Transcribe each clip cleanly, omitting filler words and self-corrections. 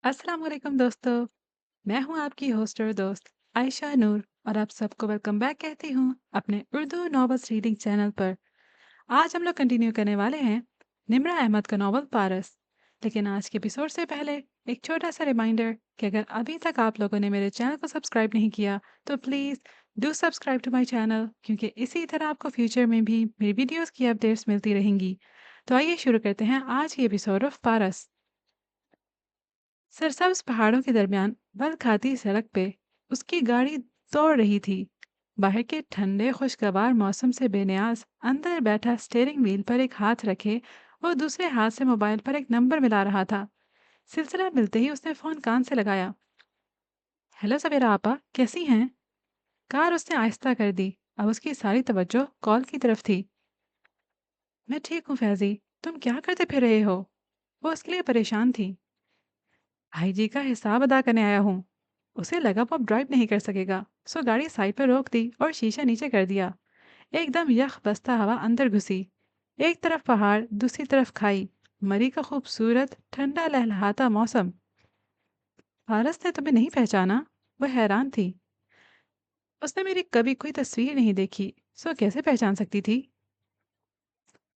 अस्सलाम वालेकुम दोस्तों। मैं हूं आपकी होस्ट और दोस्त आयशा नूर और आप सबको वेलकम बैक कहती हूं अपने उर्दू नॉवेल्स रीडिंग चैनल पर। आज हम लोग कंटिन्यू करने वाले हैं निम्रा अहमद का नॉवल पारस। लेकिन आज के एपिसोड से पहले एक छोटा सा रिमाइंडर कि अगर अभी तक आप लोगों ने मेरे चैनल को सब्सक्राइब नहीं किया तो please do subscribe to my channel, क्योंकि इसी तरह आपको फ्यूचर में भी मेरी वीडियोस की अपडेट्स मिलती रहेंगी। तो आइए शुरू करते हैं आज की एपिसोड ऑफ पारस। सरसब्ज पहाड़ों के दरमियान बल खाती सड़क पे उसकी गाड़ी दौड़ रही थी। बाहर के ठंडे खुशगवार मौसम से बेनियाज अंदर बैठा स्टीयरिंग व्हील पर एक हाथ रखे वो दूसरे हाथ से मोबाइल पर एक नंबर मिला रहा था। सिलसिला मिलते ही उसने फोन कान से लगाया। हेलो सवेरा आपा, कैसी हैं? कार उसने आहिस्ता कर दी। अब उसकी सारी तवज्जो कॉल की तरफ थी। मैं ठीक हूँ फैजी, तुम क्या करते फिर रहे हो? वो उसके लिए परेशान थी। भाई जी का हिसाब अदा करने आया हूँ। उसे लगा वो अब ड्राइव नहीं कर सकेगा, सो गाड़ी साइड पर रोक दी और शीशा नीचे कर दिया। एकदम यख बसता हवा अंदर घुसी। एक तरफ पहाड़, दूसरी तरफ खाई, मरी का खूबसूरत ठंडा लहलहाता मौसम। पारस ने तुम्हें नहीं पहचाना? वह हैरान थी। उसने मेरी कभी कोई तस्वीर नहीं देखी, सो कैसे पहचान सकती थी?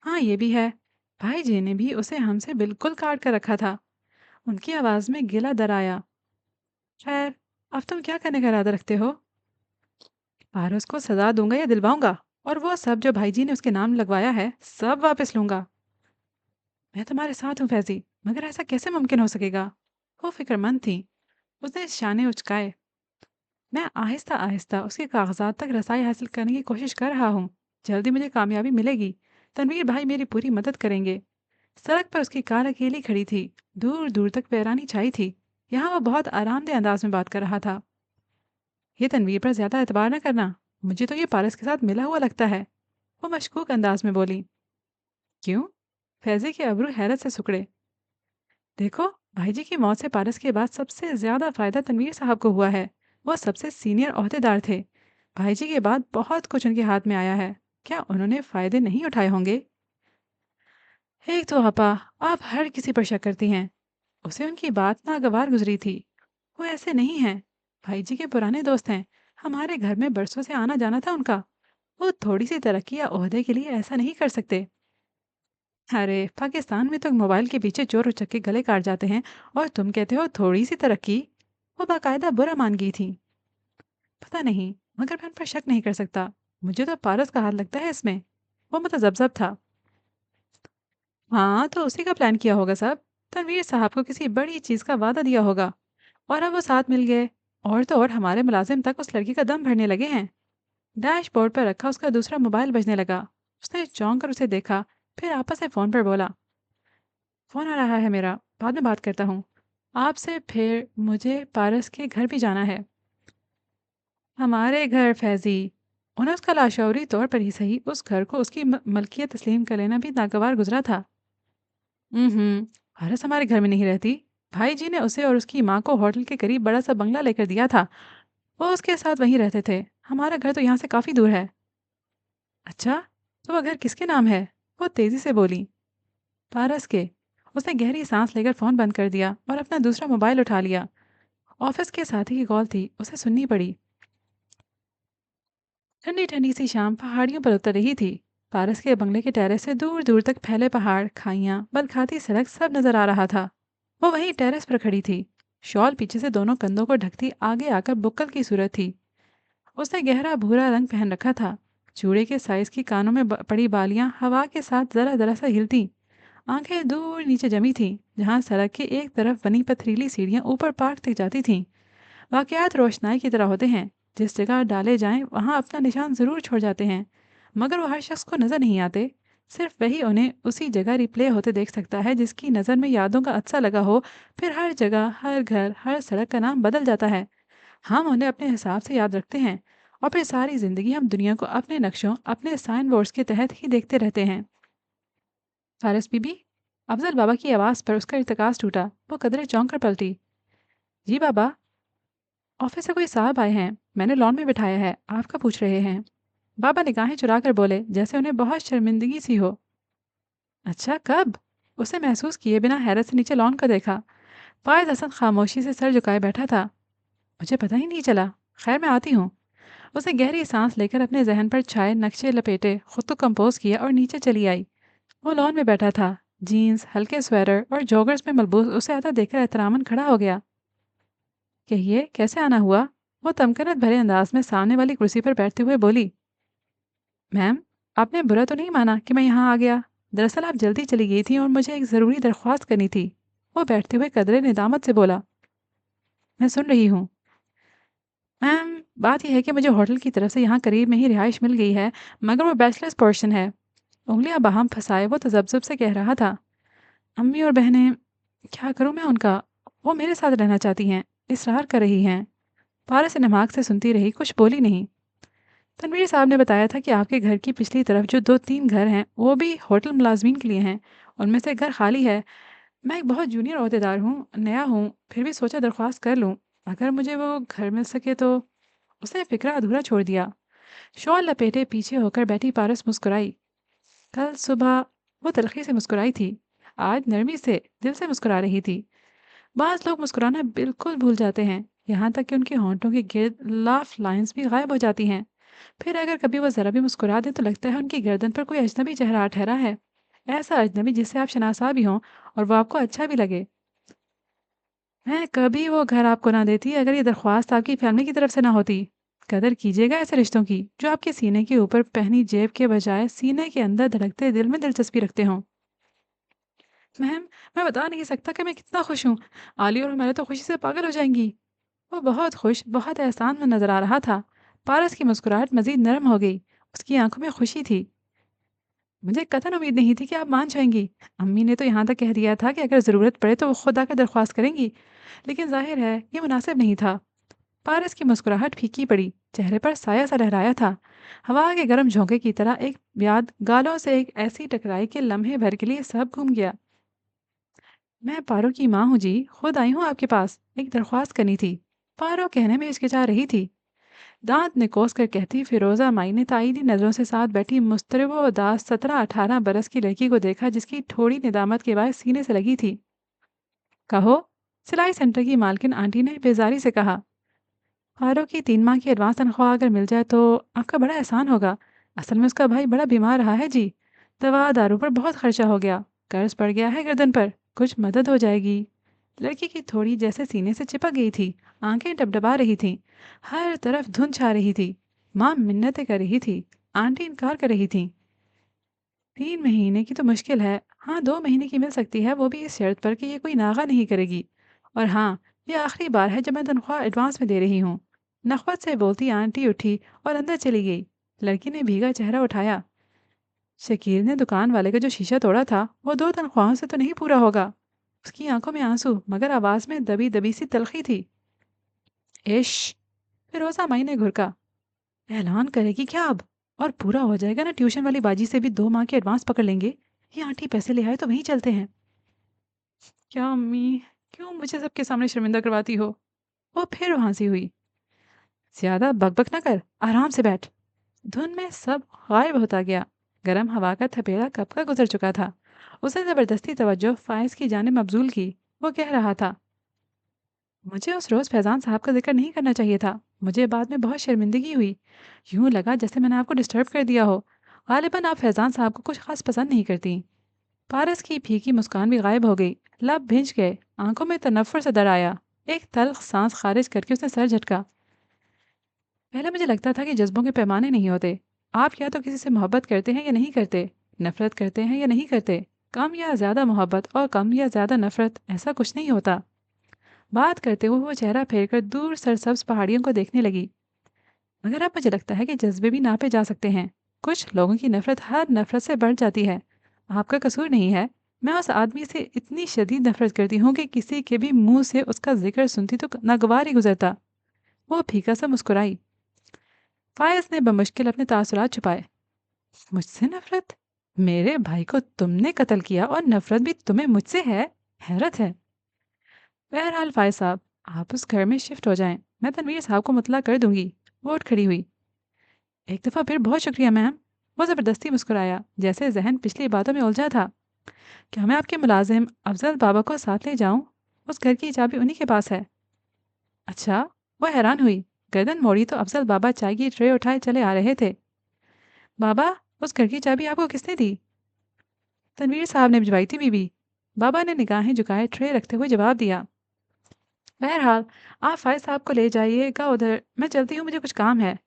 हाँ, ये भी है। भाई जी ने भी उसे हमसे बिल्कुल काट कर रखा था। उनकी आवाज में गिला दर आया। खैर, अब तुम क्या करने का इरादा रखते हो? पारस को सजा दूंगा या दिलवाऊंगा, और वो सब जो भाईजी ने उसके नाम लगवाया है सब वापस लूंगा। मैं तुम्हारे साथ हूँ फैजी, मगर ऐसा कैसे मुमकिन हो सकेगा? वो फिक्रमंद थी। उसने शाने उचकाए। मैं आहिस्ता आहिस्ता उसके कागजात तक रसाई हासिल करने की कोशिश कर रहा हूँ। जल्दी मुझे कामयाबी मिलेगी। तनवीर भाई मेरी पूरी मदद करेंगे। सड़क पर उसकी कार अकेली खड़ी थी। दूर दूर तक वैरानी छाई थी। यहाँ वो बहुत आरामदेह अंदाज में बात कर रहा था। ये तनवीर पर ज्यादा एतबार न करना। मुझे तो ये पारस के साथ मिला हुआ लगता है। वो मशकूक अंदाज में बोली। क्यों? फैज़े के अब्रू हैरत से सिकुड़े। देखो, भाईजी की मौत से पारस के बाद सबसे ज्यादा फायदा तनवीर साहब को हुआ है। वो सबसे सीनियर ओहदेदार थे। भाईजी के बाद बहुत कुछ उनके हाथ में आया है। क्या उन्होंने फायदे नहीं उठाए होंगे? एक तो आपा, आप हर किसी पर शक करती हैं। उसे उनकी बात नागवार गुजरी थी। वो ऐसे नहीं हैं। भाईजी के पुराने दोस्त हैं। हमारे घर में बरसों से आना जाना था उनका। वो थोड़ी सी तरक्की या ओहदे के लिए ऐसा नहीं कर सकते। अरे, पाकिस्तान में तो मोबाइल के पीछे चोर उचक के गले काट जाते हैं, और तुम कहते हो थोड़ी सी तरक्की? वो बाकायदा बुरा मान गई थी। पता नहीं, मगर मैं उन पर शक नहीं कर सकता। मुझे तो पारस का हाथ लगता है इसमें। वो मतलब था। हाँ, तो उसी का प्लान किया होगा सब। तनवीर साहब को किसी बड़ी चीज का वादा दिया होगा, और अब वो साथ मिल गए। और तो और हमारे मुलाजिम तक उस लड़की का दम भरने लगे हैं। डैशबोर्ड पर रखा उसका दूसरा मोबाइल बजने लगा। उसने चौंक कर उसे देखा, फिर आपस में फोन पर बोला। फ़ोन आ रहा है मेरा, बाद में बात करता हूँ। आपसे फिर मुझे पारस के घर भी जाना है। हमारे घर फैज़ी। उन्हें उसका लाशऊरी तौर पर ही सही उस घर को उसकी मलकियत तस्लीम कर लेना भी नागवार गुजरा था। पारस हमारे घर में नहीं रहती। भाई जी ने उसे और उसकी माँ को होटल के करीब बड़ा सा बंगला लेकर दिया था। वो उसके साथ वहीं रहते थे। हमारा घर तो यहाँ से काफ़ी दूर है। अच्छा, तो वो घर किसके नाम है? वो तेज़ी से बोली। पारस के। उसने गहरी सांस लेकर फ़ोन बंद कर दिया और अपना दूसरा मोबाइल उठा लिया। ऑफिस के साथी की कॉल थी, उसे सुननी पड़ी। ठंडी ठंडी सी शाम पहाड़ियों पर उतर रही थी। पारस के बंगले के टेरेस से दूर दूर तक फैले पहाड़, खाइयाँ, बलखाती सड़क सब नजर आ रहा था। वो वहीं टेरेस पर खड़ी थी। शॉल पीछे से दोनों कंधों को ढकती आगे आकर बुक्कल की सूरत थी। उसने गहरा भूरा रंग पहन रखा था। चूड़े के साइज की कानों में पड़ी बालियां हवा के साथ जरा जरा सा हिलती। आंखें दूर नीचे जमी थीं, जहां सड़क की एक तरफ बनी पथरीली सीढ़ियां ऊपर पार्क तक जाती थीं। वाकयात रोशनाई की तरह होते हैं। जिस जगह डाले जाएं वहां अपना निशान जरूर छोड़ जाते हैं, मगर वो हर शख्स को नजर नहीं आते। सिर्फ वही उन्हें उसी जगह रिप्ले होते देख सकता है जिसकी नज़र में यादों का अच्छा लगा हो। फिर हर जगह, हर घर, हर सड़क का नाम बदल जाता है। हम उन्हें अपने हिसाब से याद रखते हैं, और फिर सारी ज़िंदगी हम दुनिया को अपने नक्शों, अपने साइन बोर्ड्स के तहत ही देखते रहते हैं। फारिस बीबी। अफजल बाबा की आवाज़ पर उसका इर्तकाज टूटा। वो कदरे चौंक कर पलटी। जी बाबा। ऑफिस से कोई साहब आए हैं, मैंने लॉन में बिठाया है, आपका पूछ रहे हैं। बाबा निगाहें चुरा कर बोले, जैसे उन्हें बहुत शर्मिंदगी सी हो। अच्छा, कब? उसे महसूस किए बिना हैरत से नीचे लॉन को देखा। فائز حسن خاموشی سے سر جھکائے بیٹھا تھا۔ مجھے پتہ ہی نہیں چلا، خیر میں آتی ہوں۔ اسے گہری سانس لے کر اپنے ذہن پر چھائے نقشے لپیٹے، خود کو کمپوز کیا اور نیچے چلی آئی۔ وہ لان میں بیٹھا تھا، جینز، ہلکے سویٹر اور جوگرز میں ملبوس اسے آتا دیکھ کر احتراماً کھڑا ہو گیا۔ کہیے کیسے آنا ہوا؟ وہ تمکنت بھرے انداز میں سامنے والی کرسی پر بیٹھتے ہوئے بولی۔ میم، آپ نے برا تو نہیں مانا کہ میں یہاں آ گیا؟ دراصل آپ جلدی چلی گئی تھیں اور مجھے ایک ضروری درخواست کرنی تھی۔ وہ بیٹھتے ہوئے قدرے ندامت سے بولا۔ میں سن رہی ہوں میم، بات یہ ہے کہ مجھے ہوٹل کی طرف سے یہاں قریب میں ہی رہائش مل گئی ہے، مگر وہ بیچلرز پورشن ہے۔ انگلیاں باہم پھنسائے وہ تذبذب سے کہہ رہا تھا۔ امی اور بہنیں، کیا کروں میں ان کا؟ وہ میرے ساتھ رہنا چاہتی ہیں، اصرار کر رہی ہیں۔ پارس نماغ سے سنتی رہی، کچھ بولی نہیں۔ تنویر صاحب نے بتایا تھا کہ آپ کے گھر کی پچھلی طرف جو 2-3 گھر ہیں وہ بھی ہوٹل ملازمین کے لیے ہیں، ان میں سے ایک گھر خالی ہے۔ میں ایک بہت جونیئر عہدیدار ہوں، نیا ہوں، پھر بھی سوچا درخواست کر لوں، اگر مجھے وہ گھر مل سکے تو۔ اس نے فکرہ ادھورا چھوڑ دیا۔ شال لپیٹے پیچھے ہو کر بیٹھی پارس مسکرائی۔ کل صبح وہ تلخی سے مسکرائی تھی، آج نرمی سے دل سے مسکرا رہی تھی۔ بعض لوگ مسکرانا بالکل بھول جاتے ہیں، یہاں تک کہ ان کے ہونٹوں کے گرد لاف لائنز بھی غائب ہو جاتی ہیں۔ پھر اگر کبھی وہ ذرا بھی مسکرا دیں تو لگتا ہے ان کی گردن پر کوئی اجنبی چہرہ ٹھہرا ہے، ایسا اجنبی جس سے آپ شناسا بھی ہوں اور وہ آپ کو اچھا بھی لگے۔ میں کبھی وہ گھر آپ کو نہ دیتی اگر یہ درخواست آپ کی فیملی کی طرف سے نہ ہوتی۔ قدر کیجیے گا ایسے رشتوں کی جو آپ کے سینے کے اوپر پہنی جیب کے بجائے سینے کے اندر دھڑکتے دل میں دلچسپی رکھتے ہوں۔ مہم، میں بتا نہیں سکتا کہ میں کتنا خوش ہوں، عالی اور ہمارے تو خوشی سے پاگل ہو جائیں گی۔ وہ بہت خوش، بہت احسان میں نظر آ رہا تھا۔ پارس کی مسکراہٹ مزید نرم ہو گئی، اس کی آنکھوں میں خوشی تھی۔ مجھے قطعاً امید نہیں تھی کہ آپ مان جائیں گی، امی نے تو یہاں تک کہہ دیا تھا کہ اگر ضرورت پڑے تو وہ خود آ کر درخواست کریں گی، لیکن ظاہر ہے یہ مناسب نہیں تھا۔ پارس کی مسکراہٹ پھیکی پڑی، چہرے پر سایہ سا لہرایا تھا، ہوا کے گرم جھونکے کی طرح ایک یاد گالوں سے ایک ایسی ٹکرائی کہ لمحے بھر کے لیے سب گھوم گیا۔ میں پارو کی ماں ہوں جی، خود آئی ہوں آپ کے پاس، ایک درخواست کرنی تھی۔ پارو کہنے میں ہچکچا رہی تھی، دانت نکوس کر کہتی فیروزہ مائی نے تائیدی نظروں سے ساتھ بیٹھی مضطرب و اداس 17-18 برس کی لڑکی کو دیکھا جس کی تھوڑی ندامت کے باعث سینے سے لگی تھی۔ کہو، سلائی سینٹر کی مالکن آنٹی نے بیزاری سے کہا۔ پارو کی 3 ماہ کی ایڈوانس تنخواہ اگر مل جائے تو آپ کا بڑا احسان ہوگا، اصل میں اس کا بھائی بڑا بیمار رہا ہے جی، دوا دارو پر بہت خرچہ ہو گیا، قرض پڑ گیا ہے گردن پر، کچھ مدد ہو جائے گی۔ لڑکی کی تھوڑی جیسے سینے سے چپک گئی تھی، آنکھیں ڈبڈبا رہی تھیں، ہر طرف دھند چھا رہی تھی۔ ماں منتیں کر رہی تھی، آنٹی انکار کر رہی تھی۔ 3 مہینے کی تو مشکل ہے، ہاں 2 مہینے کی مل سکتی ہے، وہ بھی اس شرط پر کہ یہ کوئی ناغہ نہیں کرے گی، اور ہاں یہ آخری بار ہے جب میں تنخواہ ایڈوانس میں دے رہی ہوں۔ نخوت سے بولتی آنٹی اٹھی اور اندر چلی گئی۔ لڑکی نے بھیگا چہرہ اٹھایا۔ شکیل نے دکان والے کا جو شیشہ توڑا تھا وہ 2 تنخواہوں سے تو نہیں پورا ہوگا۔ اس کی آنکھوں میں آنسو مگر آواز میں دبی دبی سی تلخی تھی۔ ایش! فیروزہ مائی نے گھرکا۔ اعلان کرے گی کیا اب؟ اور پورا ہو جائے گا نا ٹیوشن والی باجی سے بھی 2 ماہ کے ایڈوانس پکڑ لیں گے۔ یہ آنٹی پیسے لے آئے تو وہیں چلتے ہیں۔ کیا امی، کیوں مجھے سب کے سامنے شرمندہ کرواتی ہو؟ وہ پھر وہاں سی ہوئی۔ زیادہ بک بک نہ کر، آرام سے بیٹھ۔ دھن میں سب غائب ہوتا گیا، گرم ہوا کا تھپیڑا کب کا گزر چکا تھا۔ اس نے زبردستی توجہ فائز کی جانب مبذول کی۔ وہ کہہ رہا تھا، مجھے اس روز فیضان صاحب کا ذکر نہیں کرنا چاہیے تھا، مجھے بعد میں بہت شرمندگی ہوئی، یوں لگا جیسے میں نے آپ کو ڈسٹرب کر دیا ہو۔ غالباً آپ فیضان صاحب کو کچھ خاص پسند نہیں کرتی۔ پارس کی پھیکی مسکان بھی غائب ہو گئی، لب بھنج گئے، آنکھوں میں تنفر سے در آیا، ایک تلخ سانس خارج کر کے اس نے سر جھٹکا۔ پہلے مجھے لگتا تھا کہ جذبوں کے پیمانے نہیں ہوتے، آپ یا تو کسی سے محبت کرتے ہیں یا نہیں کرتے، نفرت کرتے ہیں یا نہیں کرتے، کم یا زیادہ محبت اور کم یا زیادہ نفرت ایسا کچھ نہیں ہوتا۔ بات کرتے ہوئے وہ چہرہ پھیر کر دور سرسبز پہاڑیوں کو دیکھنے لگی۔ مگر اب مجھے لگتا ہے کہ جذبے بھی ناپے جا سکتے ہیں، کچھ لوگوں کی نفرت ہر نفرت سے بڑھ جاتی ہے۔ آپ کا قصور نہیں ہے، میں اس آدمی سے اتنی شدید نفرت کرتی ہوں کہ کسی کے بھی منہ سے اس کا ذکر سنتی تو ناگوار ہی گزرتا۔ وہ پھیکا سا مسکرائی۔ فائز نے بمشکل اپنے تاثرات چھپائے۔ مجھ سے نفرت؟ میرے بھائی کو تم نے قتل کیا اور نفرت بھی تمہیں مجھ سے ہے؟ حیرت ہے۔ بہرحال فائز صاحب، آپ اس گھر میں شفٹ ہو جائیں، میں تنویر صاحب کو مطلع کر دوں گی۔ وہ اٹھ کھڑی ہوئی۔ ایک دفعہ پھر بہت شکریہ میم۔ وہ زبردستی مسکرایا، جیسے ذہن پچھلی باتوں میں الجھا تھا۔ کیا میں آپ کے ملازم افضل بابا کو ساتھ لے جاؤں؟ उस घर की चाबी उन्हीं के पास है। अच्छा, वो हैरान हुई। गर्दन मोड़ी तो अफजल बाबा चाय की ट्रे उठाए चले आ रहे थे। बाबा, उस घर की चाबी आपको किसने दी? तनवीर साहब ने भिजवाई थी बीबी। बाबा ने निगाहें झुकाए ट्रे रखते हुए जवाब दिया। बहरहाल, आप फायद साहब को ले जाइएगा उधर, मैं चलती हूँ, मुझे कुछ काम है।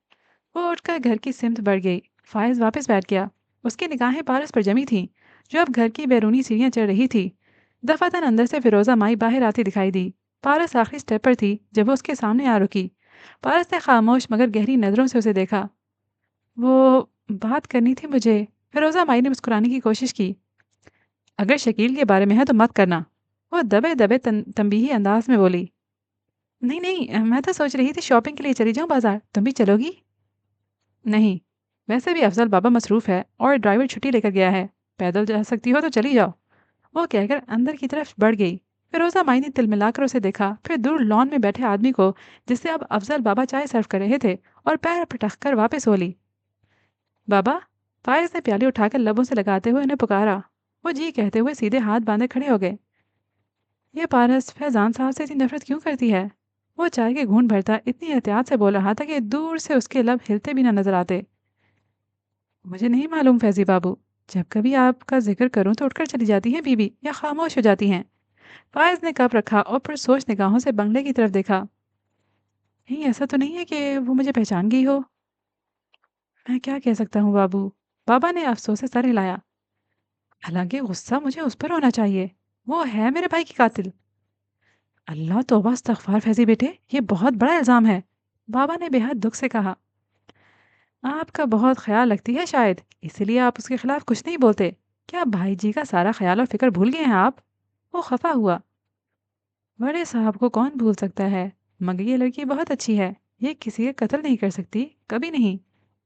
वो उठकर घर की सिमत बढ़ गई। फायज वापस बैठ गया। उसकी निगाहें पारस पर जमी थीं, जो अब घर की बैरूनी सीढ़ियां चढ़ रही थी। दफातन अंदर से फिरोजा माई बाहर आती दिखाई दी। पारस आखिरी स्टेप पर थी जब वो उसके सामने आ रुकी। पारस ने खामोश मगर गहरी नजरों से उसे देखा। वो बात करनी थी मुझे। फिरोजा माई ने मुस्कुराने की कोशिश की। अगर शकील के बारे में है तो मत करना। वो दबे दबे तंबीही अंदाज में बोली। नहीं नहीं, मैं तो सोच रही थी शॉपिंग के लिए चली जाऊं बाजार, तुम भी चलोगी? नहीं, वैसे भी अफजल बाबा मसरूफ है और ड्राइवर छुट्टी लेकर गया है। पैदल जा सकती हो तो चली जाओ। वो कहकर अंदर की तरफ बढ़ गई। फिरोजा माई ने तिलमिलाकर उसे देखा, फिर दूर लॉन में बैठे आदमी को, जिससे अब अफजल बाबा चाय सर्व कर रहे थे, और पैर पटक कर वापस हो ली। बाबा, फायज ने प्याली उठाकर लबों से लगाते हुए उन्हें पुकारा। वो जी कहते हुए सीधे हाथ बांधे खड़े हो गए। ये पारस फैजान साहब से इतनी नफरत क्यों करती है? वो चाय के घूंट भरता इतनी एहतियात से बोल रहा था कि दूर से उसके लब हिलते भी न नजर आते। मुझे नहीं मालूम फैजी बाबू, जब कभी आपका जिक्र करूं तो उठकर चली जाती हैं बीबी या खामोश हो जाती हैं। फायज ने कप रखा और फिर सोच निगाहों से बंगले की तरफ देखा। नहीं, ऐसा तो नहीं है कि वो मुझे पहचान गई हो। मैं क्या कह सकता हूँ बाबू? बाबा ने अफसोस से सर हिलाया। हालांकि गुस्सा मुझे उस पर होना चाहिए। वो है मेरे भाई की कातिल। अल्लाह तौबा इस्तगफार फैजी बेटे, ये बहुत बड़ा इल्जाम है। बाबा ने बेहद दुख से कहा। आपका बहुत ख्याल रखती है शायद, इसीलिए आप उसके खिलाफ कुछ नहीं बोलते। क्या भाई जी का सारा ख्याल और फिक्र भूल गए हैं आप? वो खफा हुआ। बड़े साहब को कौन भूल सकता है, मगर ये लड़की बहुत अच्छी है। ये किसी का कत्ल नहीं कर सकती, कभी नहीं।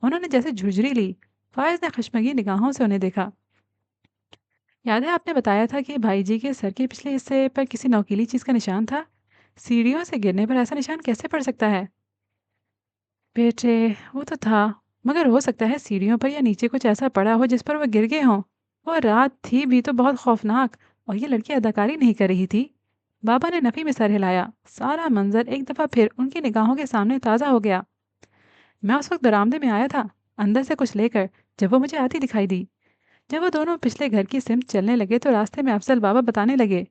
उन्होंने जैसे झुरझुरी ली। फायज ने खशमगी निगाहों से उन्हें देखा। याद है आपने बताया था कि भाई जी के सर के पिछले हिस्से पर किसी नोकीली चीज का निशान था? सीढ़ियों से गिरने पर ऐसा निशान कैसे पड़ सकता है? बेटे, वो तो था, मगर हो सकता है सीढ़ियों पर या नीचे कुछ ऐसा पड़ा हो जिस पर वो गिर गए हों। वो रात थी भी तो बहुत खौफनाक, और ये लड़की अदाकारी नहीं कर रही थी। बाबा ने नफी में सर हिलाया। सारा मंजर एक दफा फिर उनकी निगाहों के सामने ताज़ा हो गया। मैं उस वक्त बरामदे में आया था, अंदर से कुछ लेकर, जब वो मुझे आती दिखाई दी। जब वो दोनों पिछले घर की सिमत चलने लगे तो रास्ते में अफजल बाबा बताने लगे।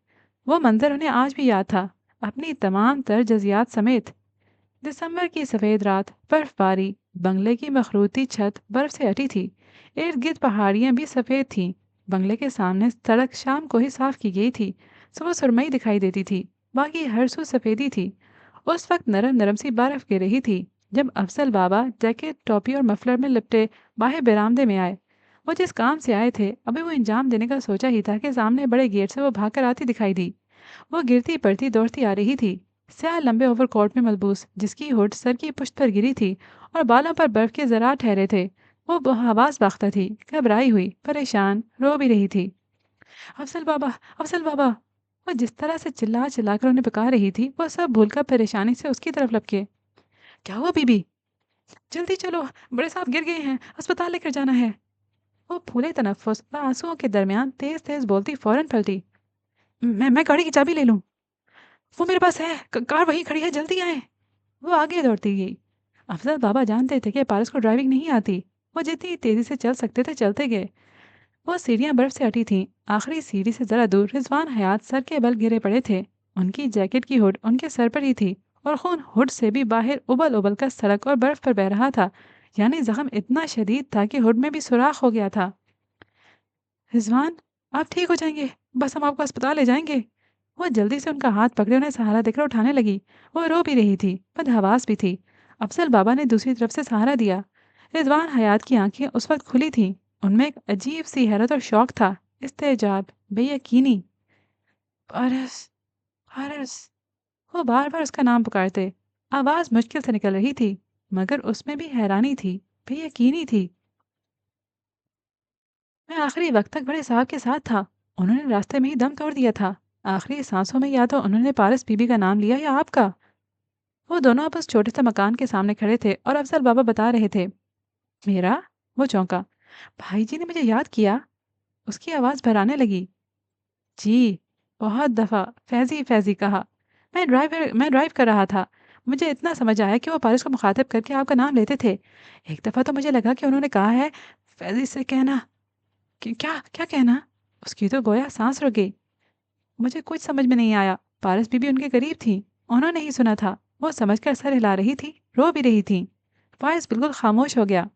वो मंजर उन्हें आज भी याद था, अपनी तमाम तर जजियात समेत। दिसंबर की सफ़ेद रात, बर्फबारी, बंगले की मखरूती छत बर्फ से अटी थी। इर्द गिर्द पहाड़ियाँ भी सफ़ेद थीं। बंगले के सामने सड़क शाम को ही साफ की गई थी। सुबह सुरमई दिखाई देती थी, बाकी हर सू सफ़ेदी थी। उस वक्त नरम नरम सी बर्फ गिर रही थी जब अफसल बाबा जैकेट टोपी और मफलर में लिपटे बाहर बरामदे में आए। वो जिस काम से आए थे अभी वो इंजाम देने का सोचा ही था कि सामने बड़े गेट से वो भागकर आती दिखाई दी। वो गिरती पड़ती दौड़ती आ रही थी। स्याह लंबे ओवरकोट में मलबूस, जिसकी हुड सर की पुश्त पर गिरी थी और बालों पर बर्फ के जरात ठहरे थे। वो हवास बाख्ता थी, घबराई हुई, परेशान, रो भी रही थी। अफसल बाबा, अफसल बाबा। वो जिस तरह से चिल्ला चिल्ला कर उन्हें पुकार रही थी वो सब भूलकर परेशानी से उसकी तरफ लपके। क्या हुआ बीबी? जल्दी चलो, बड़े साहब गिर गए हैं, अस्पताल लेकर जाना है। वो फूले तनफ्फुस व आंसुओं के दरमियान तेज तेज बोलती फौरन पलटी। मैं गाड़ी की चाबी ले लूं? वो मेरे पास है, कार वहीं खड़ी है, जल्दी आए। वो आगे दौड़ती गई। अफजल बाबा जानते थे कि पारस को ड्राइविंग नहीं आती। वो जितनी तेजी से चल सकते थे चलते गए। वो सीढ़ियां बर्फ से अटी थीं। आखिरी सीढ़ी से जरा दूर रिजवान हयात सर के बल गिरे पड़े थे। उनकी जैकेट की हुड उनके सर पर ही थी, और खून हुड से भी बाहर उबल उबल कर सड़क और बर्फ पर बह रहा था। यानी जख्म इतना शदीद था कि हुड में भी सुराख हो गया था। रिजवान, आप ठीक हो जाएंगे, बस हम आपको अस्पताल ले जाएंगे। वो जल्दी से उनका हाथ पकड़े उन्हें सहारा देकर उठाने लगी। वो रो भी रही थी, बदहवास भी थी। अफजल बाबा ने दूसरी तरफ से सहारा दिया। रिजवान हयात की आंखें उस वक्त खुली थीं। उनमें एक अजीब सी हैरत और शौक था, इस्तेजाब, बेयकीनी। पारस, पारस। वो बार बार उसका नाम पुकारते। आवाज मुश्किल से निकल रही थी, मगर उसमें भी हैरानी थी, बेयकीनी थी। मैं आखिरी वक्त तक बड़े साहब के साथ था। उन्होंने रास्ते में ही दम तोड़ दिया था। आखिरी सांसों में या तो उन्होंने पारस बीबी का नाम लिया या आपका। वो दोनों अब उस छोटे से मकान के सामने खड़े थे और अफजल बाबा बता रहे थे। मेरा? वो चौंका। भाई जी ने मुझे याद किया। उसकी आवाज़ भराने लगी। जी। बहुत दफ़ा फैज़ी फैज़ी कहा। मैं ड्राइव कर रहा था। मुझे इतना समझ आया कि वो पारिस को मुखातिब करके आपका नाम लेते थे। एक दफ़ा तो मुझे लगा कि उन्होंने कहा है, फैज़ी से कहना। क्या क्या कहना? उसकी तो गोया साँस रुक गई। मुझे कुछ समझ में नहीं आया। पारस बीबी उनके करीब थी। उन्होंने ही सुना था। वो समझकर सर हिला रही थी, रो भी रही थी। फाइज बिल्कुल खामोश हो गया।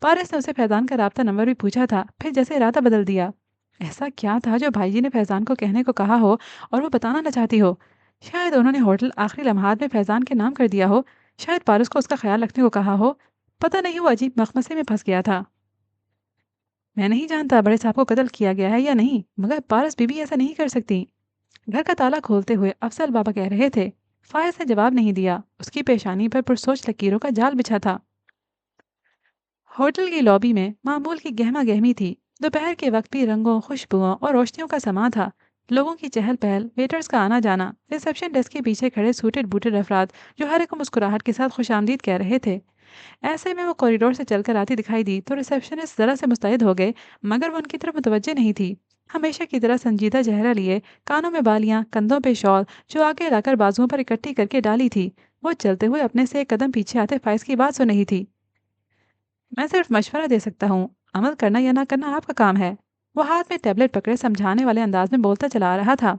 पारस ने उसे फैजान का राब्ता नंबर भी पूछा था, फिर जैसे इरादा बदल दिया। ऐसा क्या था जो भाईजी ने फैजान को कहने को कहा हो और वो बताना न चाहती हो? शायद उन्होंने होटल आखिरी लम्हात में फैजान के नाम कर दिया हो। शायद पारस को उसका ख्याल रखने को कहा हो। पता नहीं वो अजीब मखमसे में फंस गया था। मैं नहीं जानता बड़े साहब को कत्ल किया गया है या नहीं, मगर पारस बीबी ऐसा नहीं कर सकती। घर का ताला खोलते हुए अफसल बाबा कह रहे थे। फायज ने जवाब नहीं दिया। उसकी पेशानी पर पुरसोच लकीरों का जाल बिछा था। होटल की लॉबी में मामूल की गहमा गहमी थी। दोपहर के वक्त भी रंगों, खुशबुओं और रोशनियों का समा था। लोगों की चहल पहल, वेटर्स का आना जाना, रिसेप्शन डेस्क के पीछे खड़े सूटेड बूटेड अफराद जो हर एक को मुस्कुराहट के साथ खुशामदीद कह रहे थे। ऐसे में वो कॉरिडोर से चलकर आती दिखाई दी तो रिसेप्शनिस्ट जरा से मुस्तैद हो गए, मगर वो उनकी तरफ मुतवज्जे नहीं थी। हमेशा की तरह संजीदा चेहरा लिए, कानों में बालियां, कंधों पे शॉल जो आगे लाकर बाजुओं पर इकट्ठी करके डाली थी, वो चलते हुए अपने से एक कदम पीछे आते फाइज की बात सुन रही थी। मैं सिर्फ मशवरा दे सकता हूँ, अमल करना या ना करना आपका काम है। वो हाथ में टैबलेट पकड़े समझाने वाले अंदाज में बोलता चला आ रहा था।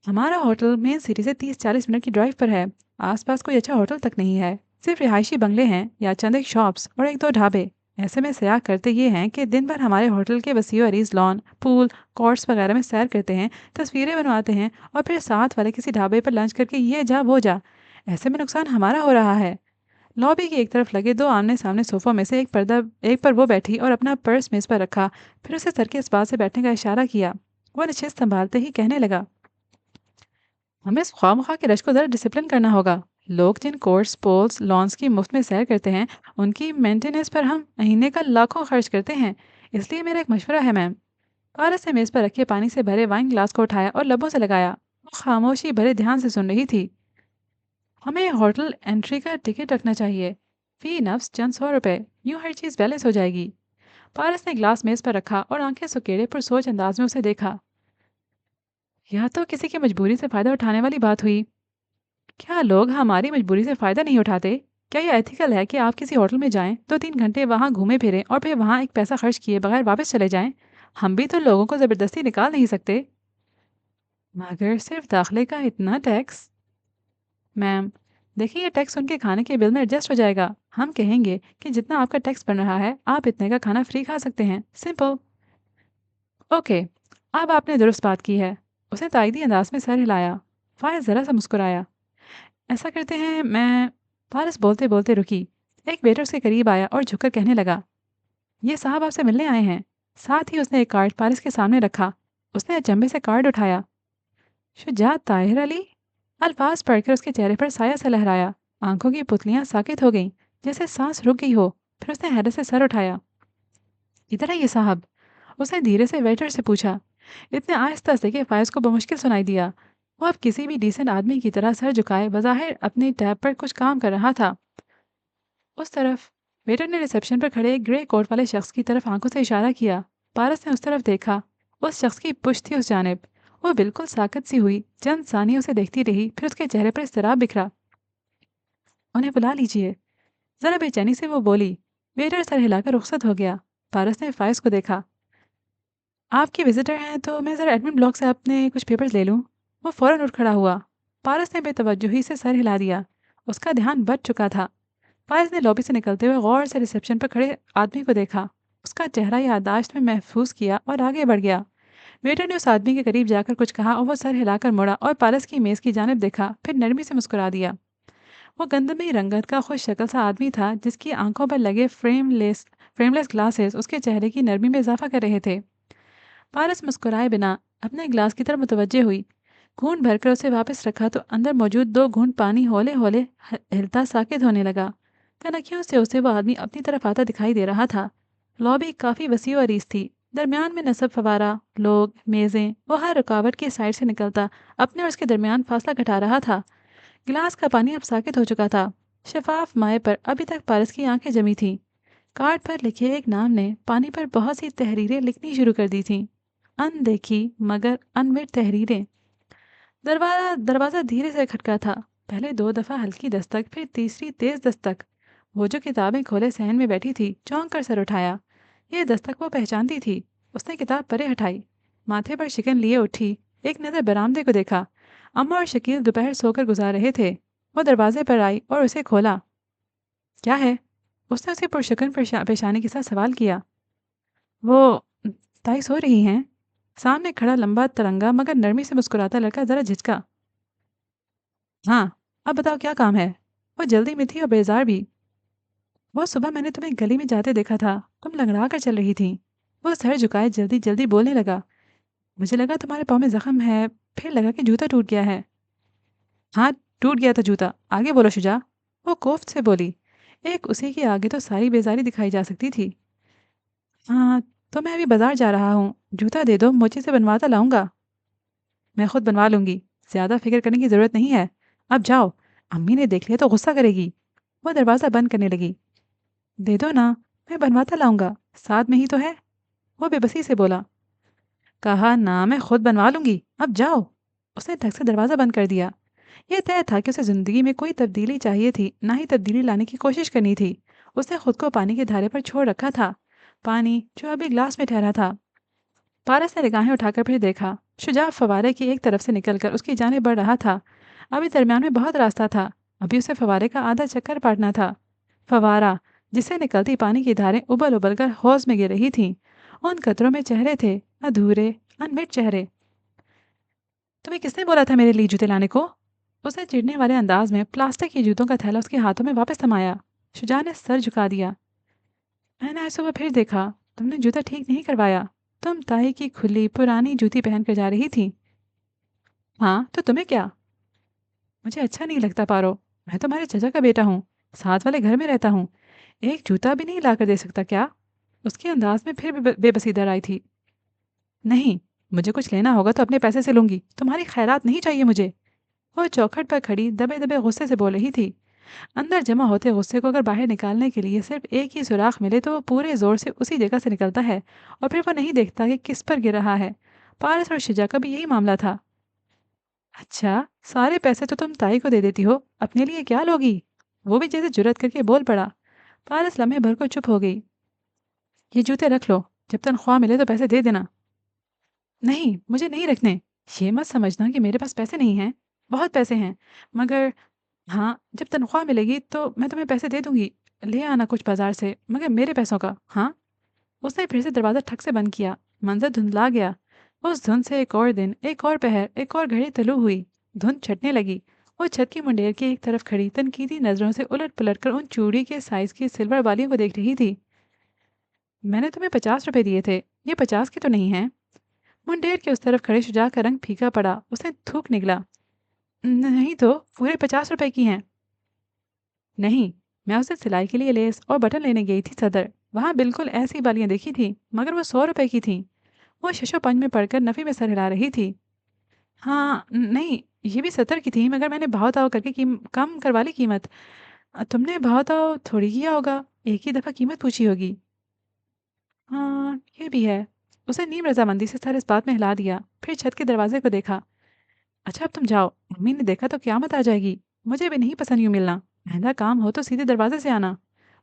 हमारा होटल मेन सिटी से 30-40 मिनट की ड्राइव पर है। आसपास कोई अच्छा होटल तक नहीं है। सिर्फ रिहायशी बंगले हैं या चंद एक शॉप्स और एक दो ढाबे। ऐसे में सयाह करते ये हैं कि दिन भर हमारे होटल के वसीओ अरीज लॉन, पूल, कोर्ट्स वगैरह में सैर करते हैं, तस्वीरें बनवाते हैं और फिर साथ वाले किसी ढाबे पर लंच करके ये जा वो जा। ऐसे में नुकसान हमारा हो रहा है। लॉबी की एक तरफ लगे दो आमने सामने सोफों में से एक पर वो बैठी और अपना पर्स मेज पर रखा, फिर उसे सर के इस बात से बैठने का इशारा किया। वो निश्चित संभालते ही कहने लगा, हमें इस ख्वामखा के रश को ज़रा डिसिप्लिन करना होगा। लोग जिन कोर्स पोल्स लॉन्स की मुफ्त में सैर करते हैं, उनकी मेंटेनेंस पर हम महीने का लाखों खर्च करते हैं। इसलिए मेरा एक मशवरा है मैम। पारस ने मेज़ पर रखे पानी से भरे वाइन ग्लास को उठाया और लबों से लगाया। वो खामोशी भरे ध्यान से सुन रही थी। हमें होटल एंट्री का टिकट रखना चाहिए। फी नफ्स चंद 100 रुपए। यूँ हर चीज़ बैलेंस हो जाएगी। पारस ने ग्लास मेज़ पर रखा और आंखें सुकेड़े पर सोच अंदाज में उसे देखा। यह तो किसी की मजबूरी से फ़ायदा उठाने वाली बात हुई। क्या लोग हमारी मजबूरी से फ़ायदा नहीं उठाते? क्या ये एथिकल है कि आप किसी होटल में जाएं, 2-3 घंटे वहां घूमे फिरें और फिर वहां एक पैसा खर्च किए बगैर वापस चले जाएं? हम भी तो लोगों को ज़बरदस्ती निकाल नहीं सकते। मगर सिर्फ दाखिले का इतना टैक्स? मैम, देखिए ये टैक्स उनके खाने के बिल में एडजस्ट हो जाएगा। हम कहेंगे कि जितना आपका टैक्स बन रहा है, आप इतने का खाना फ्री खा सकते हैं। सिंपल। ओके, अब आपने दुरुस्त बात की है। उसने तायदी अंदाज में सर हिलाया। फायज ज़रा सा मुस्कुराया। ऐसा करते हैं, मैं। पारस बोलते बोलते रुकी। एक वेटर उसके करीब आया और झुककर कहने लगा, ये साहब आपसे मिलने आए हैं। साथ ही उसने एक कार्ड पारस के सामने रखा। उसने अचंभे से कार्ड उठाया। शुजात ताहिर अली। अल्फाज पढ़कर उसके चेहरे पर साया सा लहराया। आंखों की पुतलियां साकित हो गईं, जैसे सांस रुक गई हो। फिर उसने हैरत से सर उठाया। इधर आइए साहब। उसने धीरे से वेटर से पूछा, इतने आहिस्ता से कि फायज को बमुश्किल सुनाई दिया। वो अब किसी भी डिसेंट आदमी की तरह सर झुकाए बज़ाहिर अपनी टैब पर कुछ काम कर रहा था। उस तरफ वेटर ने रिसेप्शन पर खड़े एक ग्रे कोट वाले शख्स की तरफ आंखों से इशारा किया। पारस ने उस तरफ देखा। उस शख्स की पुश्त थी उस जानिब। वो बिल्कुल साकत सी हुई चंद सानी उसे देखती रही, फिर उसके चेहरे पर इस्तराब बिखरा। उन्हें बुला लीजिए। जरा बेचैनी से वो बोली। वेटर सर हिलाकर रुखसत हो गया। पारस ने फायज को देखा। आपके विजिटर हैं तो मैं ज़रा एडमिन ब्लॉक से अपने कुछ पेपर्स ले लूँ। वो फ़ौरन उठ खड़ा हुआ। पारस ने बेतवज्जुही से सर हिला दिया। उसका ध्यान बच चुका था। फायज ने लॉबी से निकलते हुए गौर से रिसेप्शन पर खड़े आदमी को देखा। उसका चेहरा याददाश्त में महफूज किया और आगे बढ़ गया। वेटर ने उस आदमी के करीब जाकर कुछ कहा और वो सर हिलाकर मुड़ा और पारस की मेज़ की जानिब देखा, फिर नरमी से मुस्कुरा दिया। वो गंदमी रंगत का खुश शक्ल सा आदमी था जिसकी आंखों पर लगे फ्रेमलेस ग्लासेस उसके चेहरे की नरमी में इजाफा कर रहे थे। पारस मुस्कुराए बिना अपने ग्लास की तरफ मुतवज्जे हुई। घूंट भरकर उसे वापस रखा तो अंदर मौजूद 2 घूंट पानी हौले हौले हिलता साकित होने लगा। कनखियों से उसे वो आदमी अपनी तरफ आता दिखाई दे रहा था। लॉबी काफ़ी वसी और अरीज थी। दरमियान में नसब फवारा, लोग, मेज़ें, वो हर रुकावट की साइड से निकलता अपने और उसके दरमियान फासला घटा रहा था। गिलास का पानी अब साकित हो चुका था। शफाफ माए पर अभी तक पारस की आंखें जमी थीं। कार्ड पर लिखे एक नाम ने पानी पर बहुत सी तहरीरें लिखनी शुरू कर दी थीं। अनदेखी मगर अनविट तहरीरें। दरवाजा दरवाज़ा धीरे से खटका था। पहले 2 दफ़ा हल्की दस्तक, फिर तीसरी तेज़ दस्तक। वो जो किताबें खोले सहन में बैठी थी, चौंक कर सर उठाया। ये दस्तक वो पहचानती थी। उसने किताब परे हटाई, माथे पर शिकन लिए उठी। एक नज़र बरामदे को देखा। अम्मा और शकील दोपहर सोकर गुजार रहे थे। वो दरवाजे पर आई और उसे खोला। क्या है? उसने उसे पुरशकन पेशानी के साथ सवाल किया। वो ताई सो रही हैं? सामने खड़ा लंबा तरंगा मगर नरमी से मुस्कुराता लड़का जरा झिझका। हाँ, अब बताओ क्या काम है? वो जल्दी में थी और बेजार भी। वो सुबह मैंने तुम्हें गली में जाते देखा था, तुम लंगड़ा कर चल रही थी। वो सर झुकाए जल्दी जल्दी बोलने लगा। मुझे लगा तुम्हारे पाँव में जख्म है, फिर लगा कि जूता टूट गया है। हाँ, टूट गया था जूता, आगे बोलो शुजा। वो कोफ्त से बोली। एक उसी के आगे तो सारी बेजारी दिखाई जा सकती थी। हाँ, तो मैं अभी बाजार जा रहा हूँ, जूता दे दो, मोची से बनवाता लाऊंगा। मैं खुद बनवा लूंगी, ज्यादा फिक्र करने की जरूरत नहीं है। अब जाओ, अम्मी ने देख लिया तो गुस्सा करेगी। वो दरवाज़ा बंद करने लगी। दे दो ना, मैं बनवाता लाऊंगा, साथ में ही तो है। वो बेबसी से बोला। कहा ना, मैं खुद बनवा लूंगी, अब जाओ। उसने धक से दरवाज़ा बंद कर दिया। यह तय था कि उसे ज़िंदगी में कोई तब्दीली चाहिए थी, ना ही तब्दीली लाने की कोशिश करनी थी। उसने खुद को पानी के धारे पर छोड़ रखा था, पानी जो अभी ग्लास में ठहरा था। पारस ने निगाहें उठाकर फिर देखा। शुजा फवारे की एक तरफ से निकलकर उसकी जानिब बढ़ रहा था। अभी दरमियान में बहुत रास्ता था। अभी उसे फवारे का आधा चक्कर काटना था। फवारा, जिससे निकलती पानी की धारें उबल उबल कर हौज में गिर रही थीं। उन कतरों में चेहरे थे, अधूरे, अनमिट चेहरे। तुम्हें किसने बोला था मेरे लिए जूते लाने को? उसने चिढ़ने वाले अंदाज में प्लास्टिक के जूतों का थैला उसके हाथों में वापस थमाया। शुजा ने सर झुका दिया। मैंने आज सुबह फिर देखा, तुमने जूता ठीक नहीं करवाया। तुम ताई की खुली पुरानी जूती पहन कर जा रही थी। हाँ, तो तुम्हें क्या? मुझे अच्छा नहीं लगता पारो। मैं तुम्हारे चचा का बेटा हूँ, साथ वाले घर में रहता हूँ। एक जूता भी नहीं ला कर दे सकता क्या? उसके अंदाज में फिर भी बेबसी दर आई थी। नहीं, मुझे कुछ लेना होगा तो अपने पैसे से लूंगी, तुम्हारी खैरात नहीं चाहिए मुझे। वो चौखट पर खड़ी दबे दबे गुस्से से बोल रही थी। अंदर जमा होते गुस्से को अगर बाहर निकालने के लिए सिर्फ एक ही सुराख मिले तो वो पूरे जोर से उसी जगह से निकलता है, और फिर वो नहीं देखता कि किस पर गिर रहा है। पारस और शिजा का भी यही मामला था। अच्छा, सारे पैसे तो तुम ताई को दे देती हो, अपने लिए क्या लोगी? वो भी जैसे जुर्रत करके बोल पड़ा। पारस लम्हे भर को चुप हो गई। ये जूते रख लो, जब तनख्वाह मिले तो पैसे दे देना। नहीं, मुझे नहीं रखने। ये मत समझना कि मेरे पास पैसे नहीं हैं, बहुत पैसे हैं। मगर हाँ, जब तनख्वाह मिलेगी तो मैं तुम्हें पैसे दे दूंगी। ले आना कुछ बाजार से, मगर मेरे पैसों का, हाँ। उसने फिर से दरवाज़ा ठक से बंद किया। मंजर धुंधला गया। उस धुंध से एक और दिन, एक और पहर, एक और घड़ी तलू हुई। धुंध छटने लगी। वो छत की मुंडेर की एक तरफ खड़ी तनकीदी नजरों से उलट पलट कर उन चूड़ी के साइज की सिल्वर वालियों को देख रही थी। मैंने तुम्हें 50 रुपए दिए थे, ये 50 के तो नहीं हैं। मुंडेर के उस तरफ खड़े शुजा का रंग फीका पड़ा। उसने थूक निकला। नहीं तो, पूरे 50 रुपए की हैं। नहीं, मैं उसे सिलाई के लिए लेस और बटन लेने गई थी सदर। वहाँ बिल्कुल ऐसी बालियाँ देखी थी, मगर वो 100 रुपए की थीं। वो शशोपंज में पड़कर नफ़ी में सर हिला रही थी। हाँ, नहीं, ये भी 70 की थी, मगर मैंने भाव-ताव करके कम करवा ली कीमत। तुमने भाव-ताव थोड़ी किया होगा, एक ही दफ़ा कीमत पूछी होगी। हाँ, ये भी है। उसे नीम रज़ामंदी से सर इस बात में हिला दिया, फिर छत के दरवाजे को देखा। अच्छा, अब तुम जाओ, मम्मी ने देखा तो क़यामत आ जाएगी। मुझे भी नहीं पसंद यूँ मिलना। महँगा काम हो तो सीधे दरवाजे से आना।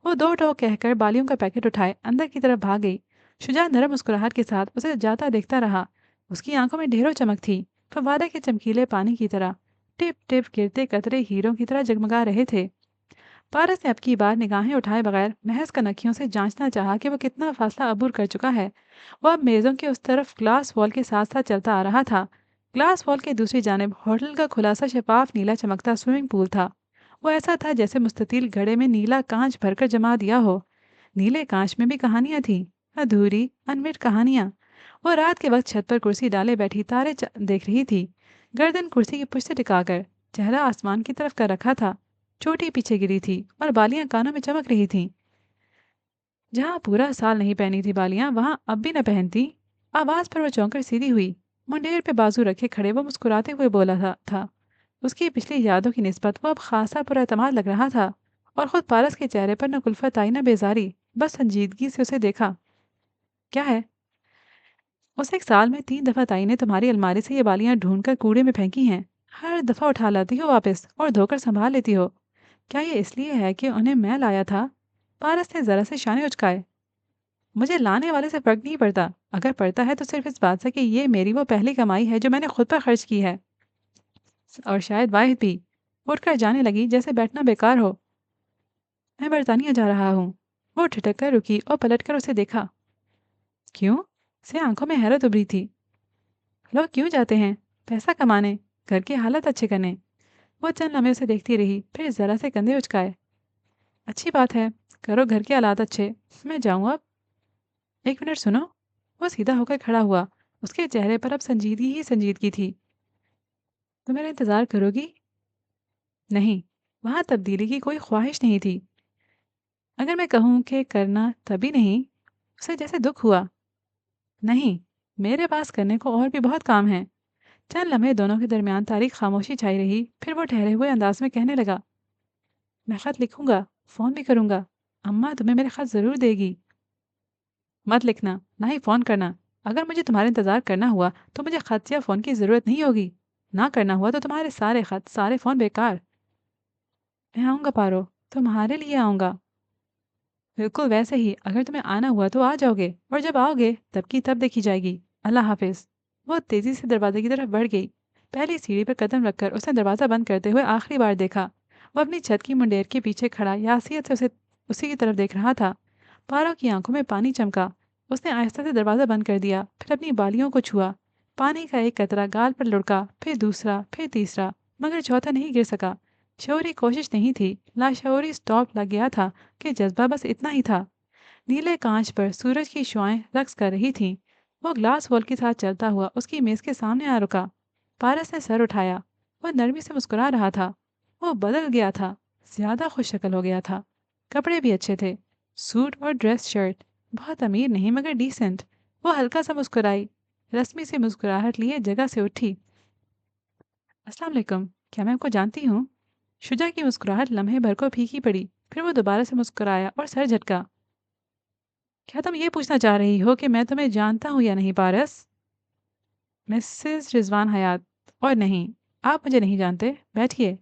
वो दो टोक कहकर बालियों का पैकेट उठाए अंदर की तरफ भाग गई। शुजा नरम मुस्कुराहट के साथ उसे जाता देखता रहा। उसकी आंखों में ढेरों चमक थी, फव्वारे के चमकीले पानी की तरह। टिप टिप गिरते कतरे हीरों की तरह जगमगा रहे थे। पारस ने अब की बार निगाहें उठाए बगैर महज कनखियों से जांचना चाहा कि वो कितना फासला अबूर कर चुका है। वो अब मेज़ों के उस तरफ ग्लास वॉल के साथ साथ चलता आ रहा था। ग्लास वॉल के दूसरी जानिब होटल का खुलासा शफाफ नीला चमकता स्विमिंग पूल था। वो ऐसा था जैसे मुस्ततील घड़े में नीला कांच भरकर जमा दिया हो। नीले कांच में भी कहानियां थीं, अधूरी अनमिट कहानियां। वो रात के वक्त छत पर कुर्सी डाले बैठी तारे देख रही थी, गर्दन कुर्सी की पुष्ट से टिकाकर, चेहरा आसमान की तरफ कर रखा था। चोटी पीछे गिरी थी और बालियां कानों में चमक रही थीं। जहाँ पूरा साल नहीं पहनी थी बालियां, वहां अब भी न पहनती। आवाज पर वो चौंकर सीधी हुई। मुंडेर पे बाजू रखे खड़े वो मुस्कुराते हुए बोला था। उसकी पिछली यादों की निस्बत वो अब खासा पुरएतमाद लग रहा था। और खुद पारस के चेहरे पर न कुल्फत आई न बेजारी, बस संजीदगी से उसे देखा। क्या है? उस एक साल में 3 दफ़ा ताई ने तुम्हारी अलमारी से ये बालियां ढूंढ कर कूड़े में फेंकी हैं। हर दफ़ा उठा लाती हो वापस और धोकर संभाल लेती हो। क्या ये इसलिए है कि उन्हें मैं लाया था? पारस ने जरा से शाने उचकाए। मुझे लाने वाले से फर्क नहीं पड़ता। अगर पड़ता है तो सिर्फ इस बात से कि ये मेरी वो पहली कमाई है जो मैंने खुद पर खर्च की है। और शायद वाहिद भी। उठकर जाने लगी जैसे बैठना बेकार हो। मैं बरतानिया जा रहा हूँ। वो ठिठक कर रुकी और पलटकर उसे देखा। क्यों? से आंखों में हैरत उभरी थी। लोग क्यों जाते हैं? पैसा कमाने, घर की हालत अच्छे करने। वो चंद लम्हे उसे देखती रही, फिर जरा से कंधे उचकाए। अच्छी बात है, करो घर के हालात अच्छे। मैं जाऊँ अब? एक मिनट सुनो। वो सीधा होकर खड़ा हुआ। उसके चेहरे पर अब संजीदगी ही संजीदगी थी। तुम मेरा इंतजार करोगी? नहीं। वहां तब्दीली की कोई ख्वाहिश नहीं थी। अगर मैं कहूँ कि करना तभी नहीं। उसे जैसे दुख हुआ। नहीं, मेरे पास करने को और भी बहुत काम है। चंद लम्हे दोनों के दरमियान तारीख खामोशी छाई रही, फिर वो ठहरे हुए अंदाज में कहने लगा। मैं खत लिखूंगा, फोन भी करूंगा। अम्मा तुम्हें मेरे खत जरूर देगी। मत लिखना, ना ही फोन करना। अगर मुझे तुम्हारा इंतजार करना हुआ तो मुझे खत या फोन की जरूरत नहीं होगी। ना करना हुआ तो तुम्हारे सारे खत सारे फोन बेकार। मैं आऊंगा पारो, तुम्हारे लिए आऊंगा। बिल्कुल वैसे ही, अगर तुम्हें आना हुआ तो आ जाओगे, और जब आओगे तब की तब देखी जाएगी। अल्लाह हाफिज। वो तेजी से दरवाजे की तरफ बढ़ गई। पहली सीढ़ी पर कदम रखकर उसने दरवाज़ा बंद करते हुए आखिरी बार देखा। वो अपनी छत की मुंडेर के पीछे खड़ा यासियत से उसे उसी की तरफ देख रहा था। पारो की आंखों में पानी चमका। उसने आहिस्ता से दरवाज़ा बंद कर दिया, फिर अपनी बालियों को छुआ। पानी का एक कतरा गाल पर लुढ़का, फिर दूसरा, फिर तीसरा, मगर चौथा नहीं गिर सका। शौरी कोशिश नहीं थी, लाशौरी स्टॉप लग गया था कि जज्बा बस इतना ही था। नीले कांच पर सूरज की शुआएं रक्स कर रही थीं। वो ग्लास वॉल के साथ चलता हुआ उसकी मेज के सामने आ रुका। पारस ने सर उठाया। वह नरमी से मुस्कुरा रहा था। वो बदल गया था। ज्यादा खुश शक्ल हो गया था। कपड़े भी अच्छे थे। सूट और ड्रेस शर्ट। बहुत अमीर नहीं मगर डिसेंट। वो हल्का सा मुस्कुराई। रश्मि से मुस्कुराहट लिए जगह से उठी। अस्सलाम वालेकुम, क्या मैं आपको जानती हूँ? शुजा की मुस्कुराहट लम्हे भर को फीकी पड़ी। फिर वो दोबारा से मुस्कुराया और सर झटका। क्या तुम ये पूछना चाह रही हो कि मैं तुम्हें जानता हूँ या नहीं पारस? मिसेस रिजवान हयात। और नहीं, आप मुझे नहीं जानते। बैठिए।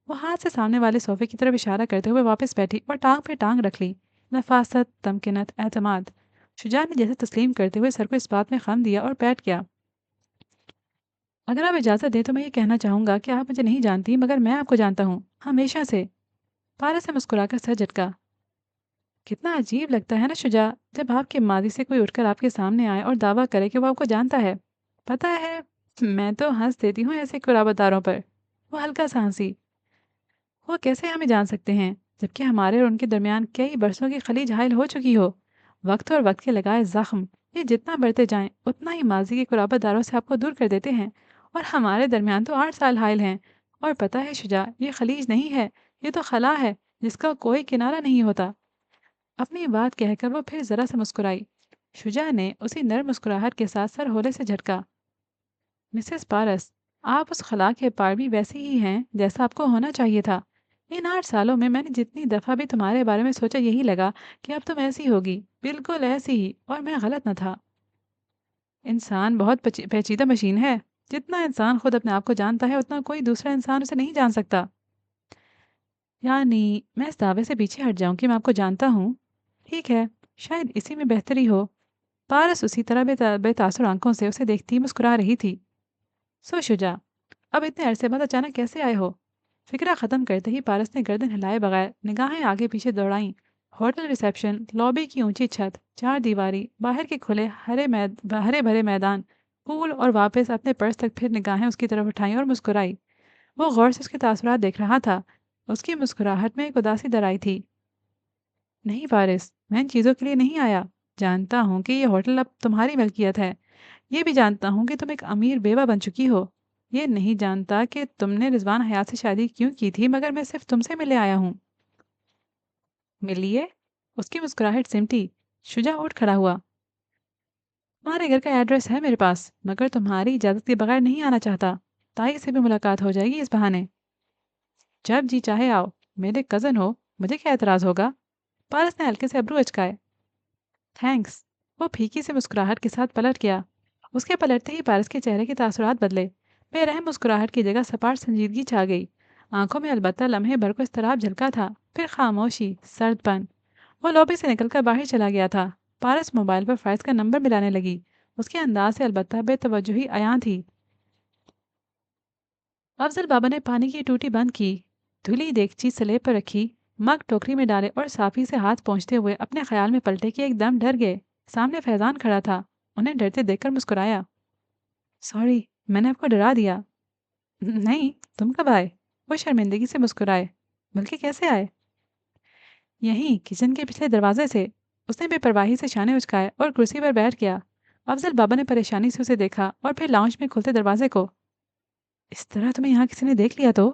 वो हाथ से सामने वाले सोफे की तरफ इशारा करते हुए वापस बैठी और टांग पे टांग रख ली। नफासत, तमकिनत, एतमाद। शुजा ने जैसे तस्लीम करते हुए सर को इस बात में खम दिया और बैठ गया। अगर आप इजाज़त दें तो मैं ये कहना चाहूँगा कि आप मुझे नहीं जानती मगर मैं आपको जानता हूँ, हमेशा से। पारस से मुस्कुराकर सर झटका। कितना अजीब लगता है ना शुजा, जब आपके मादी से कोई उठकर आपके सामने आए और दावा करे कि वो आपको जानता है। पता है, मैं तो हंस देती हूँ ऐसे कुराबदारों पर। वो हल्का सा हंसी। वो कैसे हमें जान सकते हैं जबकि हमारे और उनके दरमियान कई बरसों की खलीज हायल हो चुकी हो। वक्त और वक्त के लगाए जख्म ये जितना बढ़ते जाएं उतना ही माजी के कुराबदारों से आपको दूर कर देते हैं। और हमारे दरमियान तो 8 साल हायल हैं। और पता है शुजा, ये खलीज नहीं है, ये तो खला है जिसका कोई किनारा नहीं होता। अपनी बात कहकर वो फिर जरा सा मुस्कुराई। शुजा ने उसी नर्म मुस्कुराहट के साथ सर होले से झटका। मिसेस पारस, आप उस खला के पार भी वैसी ही हैं जैसा आपको होना चाहिए था। इन 8 सालों में मैंने जितनी दफ़ा भी तुम्हारे बारे में सोचा यही लगा कि अब तुम ऐसी होगी, बिल्कुल ऐसी ही, और मैं गलत न था। इंसान बहुत पेचीदा मशीन है। जितना इंसान खुद अपने आप को जानता है उतना कोई दूसरा इंसान उसे नहीं जान सकता। यानी मैं इस दावे से पीछे हट जाऊं कि मैं आपको जानता हूँ। ठीक है, शायद इसी में बेहतरी हो। पारस उसी तरह बेतासुर आंखों से उसे देखती मुस्कुरा रही थी। सो शुजा, अब इतने अरसे बाद अचानक कैसे आए हो? फिक्रा ख़त्म करते ही पारस ने गर्दन हिलाए बगैर निगाहें आगे पीछे दौड़ाईं। होटल रिसेप्शन, लॉबी की ऊंची छत, चार दीवारी, बाहर के खुले हरे भरे मैदान, पूल, और वापस अपने पर्स तक फिर निगाहें उसकी तरफ उठाई और मुस्कुराई। वो गौर से उसके तासुरात देख रहा था। उसकी मुस्कुराहट में एक उदासी दराई थी। नहीं पारिस, मैं इन चीज़ों के लिए नहीं आया। जानता हूँ कि ये होटल अब तुम्हारी मलकियत है। ये भी जानता हूँ कि तुम एक अमीर बेवा बन चुकी हो। ये नहीं जानता कि तुमने रिजवान हयात से शादी क्यों की थी, मगर मैं सिर्फ तुमसे मिले आया हूँ। मिलिए। उसकी मुस्कुराहट सिमटी। शुजा उठ खड़ा हुआ। तुम्हारे घर का एड्रेस है मेरे पास, मगर तुम्हारी इजाज़त के बगैर नहीं आना चाहता। ताई से भी मुलाकात हो जाएगी इस बहाने। जब जी चाहे आओ। मेरे कज़न हो, मुझे क्या एतराज़ होगा? पारस ने हल्के से अब्रू अचकाए। थैंक्स। वो फीकी से मुस्कुराहट के साथ पलट गया। اس کے پلٹتے ہی پارس کے چہرے کے تاثرات بدلے۔ بے رحم مسکراہٹ کی جگہ سپاٹ سنجیدگی چھا گئی۔ آنکھوں میں البتہ لمحے بھر کو اضطراب جھلکا تھا، پھر خاموشی، سرد پن۔ وہ لوبی سے نکل کر باہر چلا گیا تھا۔ پارس موبائل پر فائز کا نمبر ملانے لگی۔ اس کے انداز سے البتہ بے توجہی عیاں تھی۔ افضل بابا نے پانی کی ٹوٹی بند کی، دھلی دیگچی سلیب پر رکھی، مگ ٹوکری میں ڈالے اور صافی سے ہاتھ پہنچتے ہوئے اپنے خیال میں پلٹے کہ ایک دم ڈر گئے۔ سامنے فیضان کھڑا تھا، انہیں ڈرتے دیکھ کر مسکرایا۔ سوری، میں نے آپ کو ڈرا دیا۔ نہیں، تم کب آئے؟ وہ شرمندگی سے مسکرائے۔ بلکہ کیسے آئے؟ یہیں کچن کے پچھلے دروازے سے۔ اس نے بے پرواہی سے شانے اچکائے اور کرسی پر بیٹھ گیا۔ افضل بابا نے پریشانی سے اسے دیکھا اور پھر لاؤنج میں کھلتے دروازے کو۔ اس طرح تمہیں یہاں کسی نے دیکھ لیا تو؟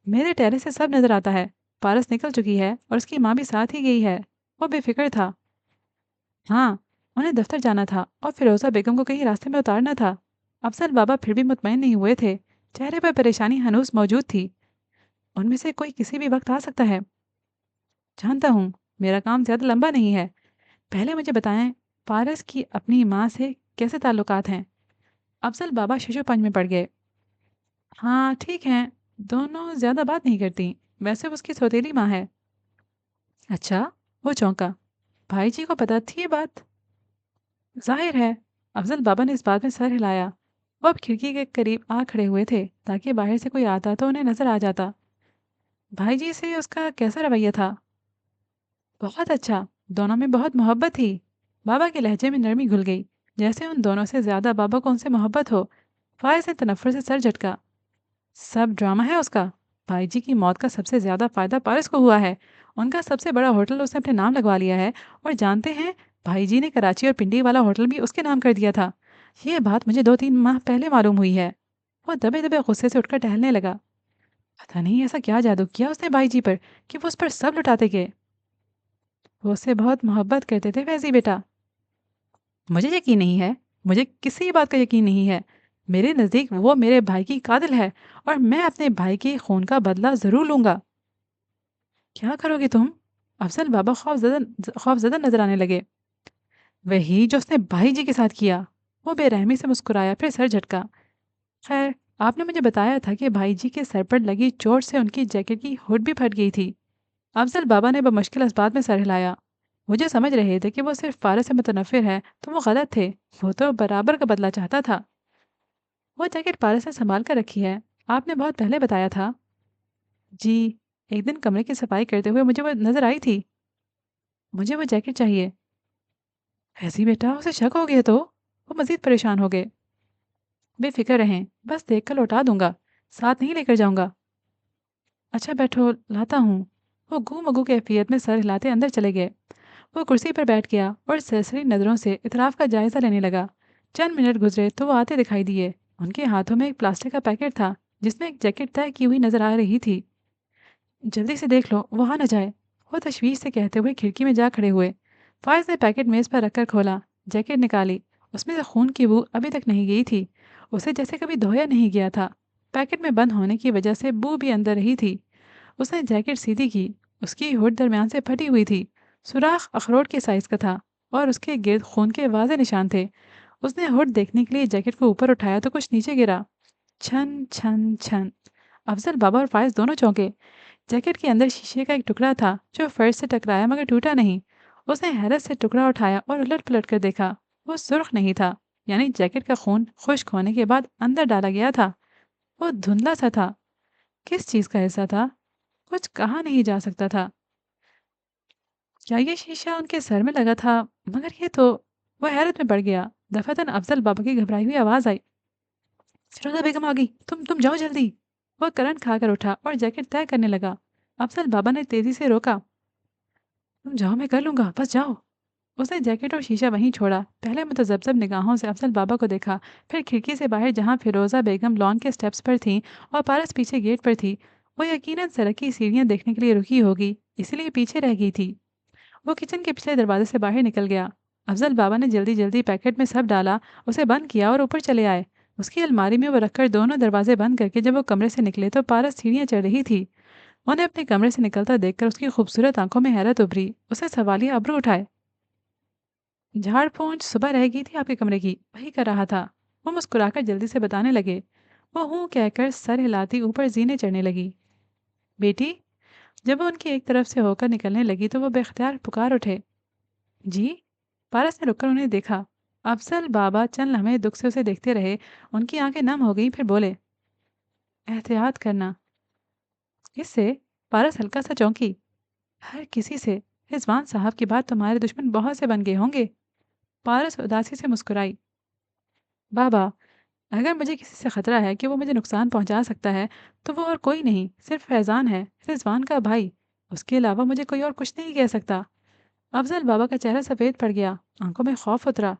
میرے ٹیرے سے سب نظر آتا ہے۔ پارس نکل چکی ہے اور اس کی ماں بھی ساتھ ہی گئی ہے۔ وہ بے فکر تھا۔ ہاں، انہیں دفتر جانا تھا اور فیروزہ بیگم کو کہیں راستے میں اتارنا تھا۔ افضل بابا پھر بھی مطمئن نہیں ہوئے تھے۔ چہرے پر پریشانی ہنوز موجود تھی۔ ان میں سے کوئی کسی بھی وقت آ سکتا ہے۔ جانتا ہوں، میرا کام زیادہ لمبا نہیں ہے۔ پہلے مجھے بتائیں، پارس کی اپنی ماں سے کیسے تعلقات ہیں؟ افضل بابا ششو پنج میں پڑ گئے۔ ہاں ٹھیک ہیں، دونوں زیادہ بات نہیں کرتی، ویسے وہ اس کی سوتیلی ماں ہے۔ اچھا، وہ چونکا۔ بھائی جی کو پتہ تھی یہ بات؟ ظاہر ہے۔ افضل بابا نے اس بات میں سر ہلایا۔ وہ اب کھڑکی کے قریب آ کھڑے ہوئے تھے تاکہ باہر سے کوئی آتا تو انہیں نظر آ جاتا۔ بھائی جی سے اس کا کیسا رویہ تھا؟ بہت اچھا، دونوں میں بہت محبت تھی۔ بابا کے لہجے میں نرمی گھل گئی، جیسے ان دونوں سے زیادہ بابا کو ان سے محبت ہو۔ فائز نے تنفر سے سر جھٹکا۔ سب ڈرامہ ہے اس کا۔ بھائی جی کی موت کا سب سے زیادہ فائدہ پارس کو ہوا ہے۔ ان کا سب سے بڑا ہوٹل اس نے اپنے نام لگوا لیا ہے، اور جانتے ہیں، بھائی جی نے کراچی اور پنڈی والا ہوٹل بھی اس کے نام کر دیا تھا۔ یہ بات مجھے 2-3 ماہ پہلے معلوم ہوئی ہے۔ وہ دبے دبے غصے سے اٹھ کر ٹہلنے لگا۔ پتہ نہیں ایسا کیا جادو کیا اس نے بھائی جی پر کہ وہ اس پر سب لٹاتے گئے۔ وہ اس سے بہت محبت کرتے تھے فیضی بیٹا۔ مجھے یقین نہیں ہے، مجھے کسی بات کا یقین نہیں ہے۔ میرے نزدیک وہ میرے بھائی کی قاتل ہے، اور میں اپنے بھائی کے خون کا بدلہ ضرور لوں گا۔ کیا کرو گے تم؟ افضل بابا خوف زدہ نظر آنے لگے۔ وہی جو اس نے بھائی جی کے ساتھ کیا۔ وہ بے رحمی سے مسکرایا، پھر سر جھٹکا۔ خیر، آپ نے مجھے بتایا تھا کہ بھائی جی کے سر پر لگی چوٹ سے ان کی جیکٹ کی ہڈ بھی پھٹ گئی تھی۔ افضل بابا نے بمشکل اس بات میں سر ہلایا۔ وہ جو سمجھ رہے تھے کہ وہ صرف پارس سے متنفر ہے تو وہ غلط تھے۔ وہ تو برابر کا بدلہ چاہتا تھا۔ وہ جیکٹ پارس نے سنبھال کر رکھی ہے، آپ نے بہت پہلے بتایا تھا۔ جی، ایک دن کمرے کی صفائی کرتے ہوئے مجھے وہ نظر آئی تھی۔ مجھے وہ جیکٹ چاہیے۔ ایسی بیٹا، اسے شک ہو گیا تو؟ وہ مزید پریشان ہو گئے۔ بے فکر رہیں، بس دیکھ کر لوٹا دوں گا، ساتھ نہیں لے کر جاؤں گا۔ اچھا بیٹھو، لاتا ہوں۔ وہ گو مگو کیفیت میں سر ہلاتے اندر چلے گئے۔ وہ کرسی پر بیٹھ گیا اور سرسری نظروں سے اطراف کا جائزہ لینے لگا۔ چند منٹ گزرے تو وہ آتے دکھائی دیے۔ ان کے ہاتھوں میں ایک پلاسٹک کا پیکٹ تھا جس میں ایک جیکٹ طے کی ہوئی نظر آ رہی تھی۔ جلدی سے دیکھ لو، وہاں نہ جائے، وہ تشویش سے کہتے ہوئے کھڑکی میں جا کھڑے ہوئے۔ فائز نے پیکٹ میز پر رکھ کر کھولا، جیکٹ نکالی۔ اس میں سے خون کی بو ابھی تک نہیں گئی تھی، اسے جیسے کبھی دھویا نہیں گیا تھا۔ پیکٹ میں بند ہونے کی وجہ سے بو بھی اندر رہی تھی۔ اس نے جیکٹ سیدھی کی، اس کی ہڈ درمیان سے پھٹی ہوئی تھی، سوراخ اخروٹ کے سائز کا تھا اور اس کے گرد خون کے واضح نشان تھے۔ اس نے ہڈ دیکھنے کے لیے جیکٹ کو اوپر اٹھایا تو کچھ نیچے گرا۔ چھن چھن چھن۔ افضل بابا اور فائز دونوں چونکے۔ جیکٹ کے اندر شیشے کا ایک ٹکڑا تھا جو فرش سے ٹکرایا مگر ٹوٹا نہیں۔ اس نے حیرت سے ٹکڑا اٹھایا اور الٹ پلٹ کر دیکھا۔ وہ سرخ نہیں تھا، یعنی جیکٹ کا خون خشک ہونے کے بعد اندر ڈالا گیا تھا۔ وہ دھندلا سا تھا۔ کس چیز کا حصہ تھا؟ کچھ کہا نہیں جا سکتا تھا۔ کیا یہ شیشہ ان کے سر میں لگا تھا؟ مگر یہ تو… وہ حیرت میں پڑ گیا۔ دفعتاً افضل بابا کی گھبرائی ہوئی آواز آئی۔ فیروزہ بیگم آ گئی، تم جاؤ جلدی۔ وہ کرنٹ کھا کر اٹھا اور جیکٹ طے کرنے لگا۔ افضل بابا نے تیزی سے روکا۔ تم جاؤ، میں کر لوں گا، بس جاؤ۔ اس نے جیکٹ اور شیشہ وہیں چھوڑا، پہلے متذبذب نگاہوں سے افضل بابا کو دیکھا، پھر کھڑکی سے باہر جہاں فیروزہ بیگم لان کے سٹیپس پر تھیں اور پارس پیچھے گیٹ پر تھی۔ وہ یقیناً سڑک کی سیڑھیاں دیکھنے کے لیے رکی ہوگی، اسی لیے پیچھے رہ گئی تھی۔ وہ کچن کے پچھلے دروازے سے باہر نکل گیا۔ افضل بابا نے جلدی جلدی پیکٹ میں سب ڈالا، اسے بند کیا اور اوپر چلے آئے۔ اس کی الماری میں وہ رکھ کر دونوں دروازے بند کر کے جب وہ کمرے سے نکلے تو پارس سیڑھیاں چڑھ رہی تھی۔ انہیں اپنے کمرے سے نکلتا دیکھ کر اس کی خوبصورت آنکھوں میں حیرت ابھری۔ اسے سوالیہ ابرو اٹھائے۔ झाड़ पोंछ सुबह रह गई थी आपके कमरे की, वही कर रहा था। वो मुस्कुराकर जल्दी से बताने लगे। वो हूँ कहकर सर हिलाती ऊपर जीने चढ़ने लगी। बेटी, जब वो उनकी एक तरफ से होकर निकलने लगी तो वो बेख्तियार पुकार उठे। जी। पारस ने रुककर उन्हें देखा। अफजल बाबा चंद लम्हे दुख से उसे देखते रहे। उनकी आंखें नम हो गईं, फिर बोले, एहतियात करना। इससे? पारस हल्का सा चौंकी। हर किसी से। रिजवान साहब के बाद तुम्हारे दुश्मन बहुत से बन गए होंगे। पारस उदासी से मुस्कुराई। बाबा, अगर मुझे किसी से खतरा है कि वो मुझे नुकसान पहुंचा सकता है, तो वो और कोई नहीं, सिर्फ फैजान है, रिजवान का भाई। उसके अलावा मुझे कोई और कुछ नहीं कह सकता। अफजल बाबा का चेहरा सफ़ेद पड़ गया, आंखों में खौफ उतरा।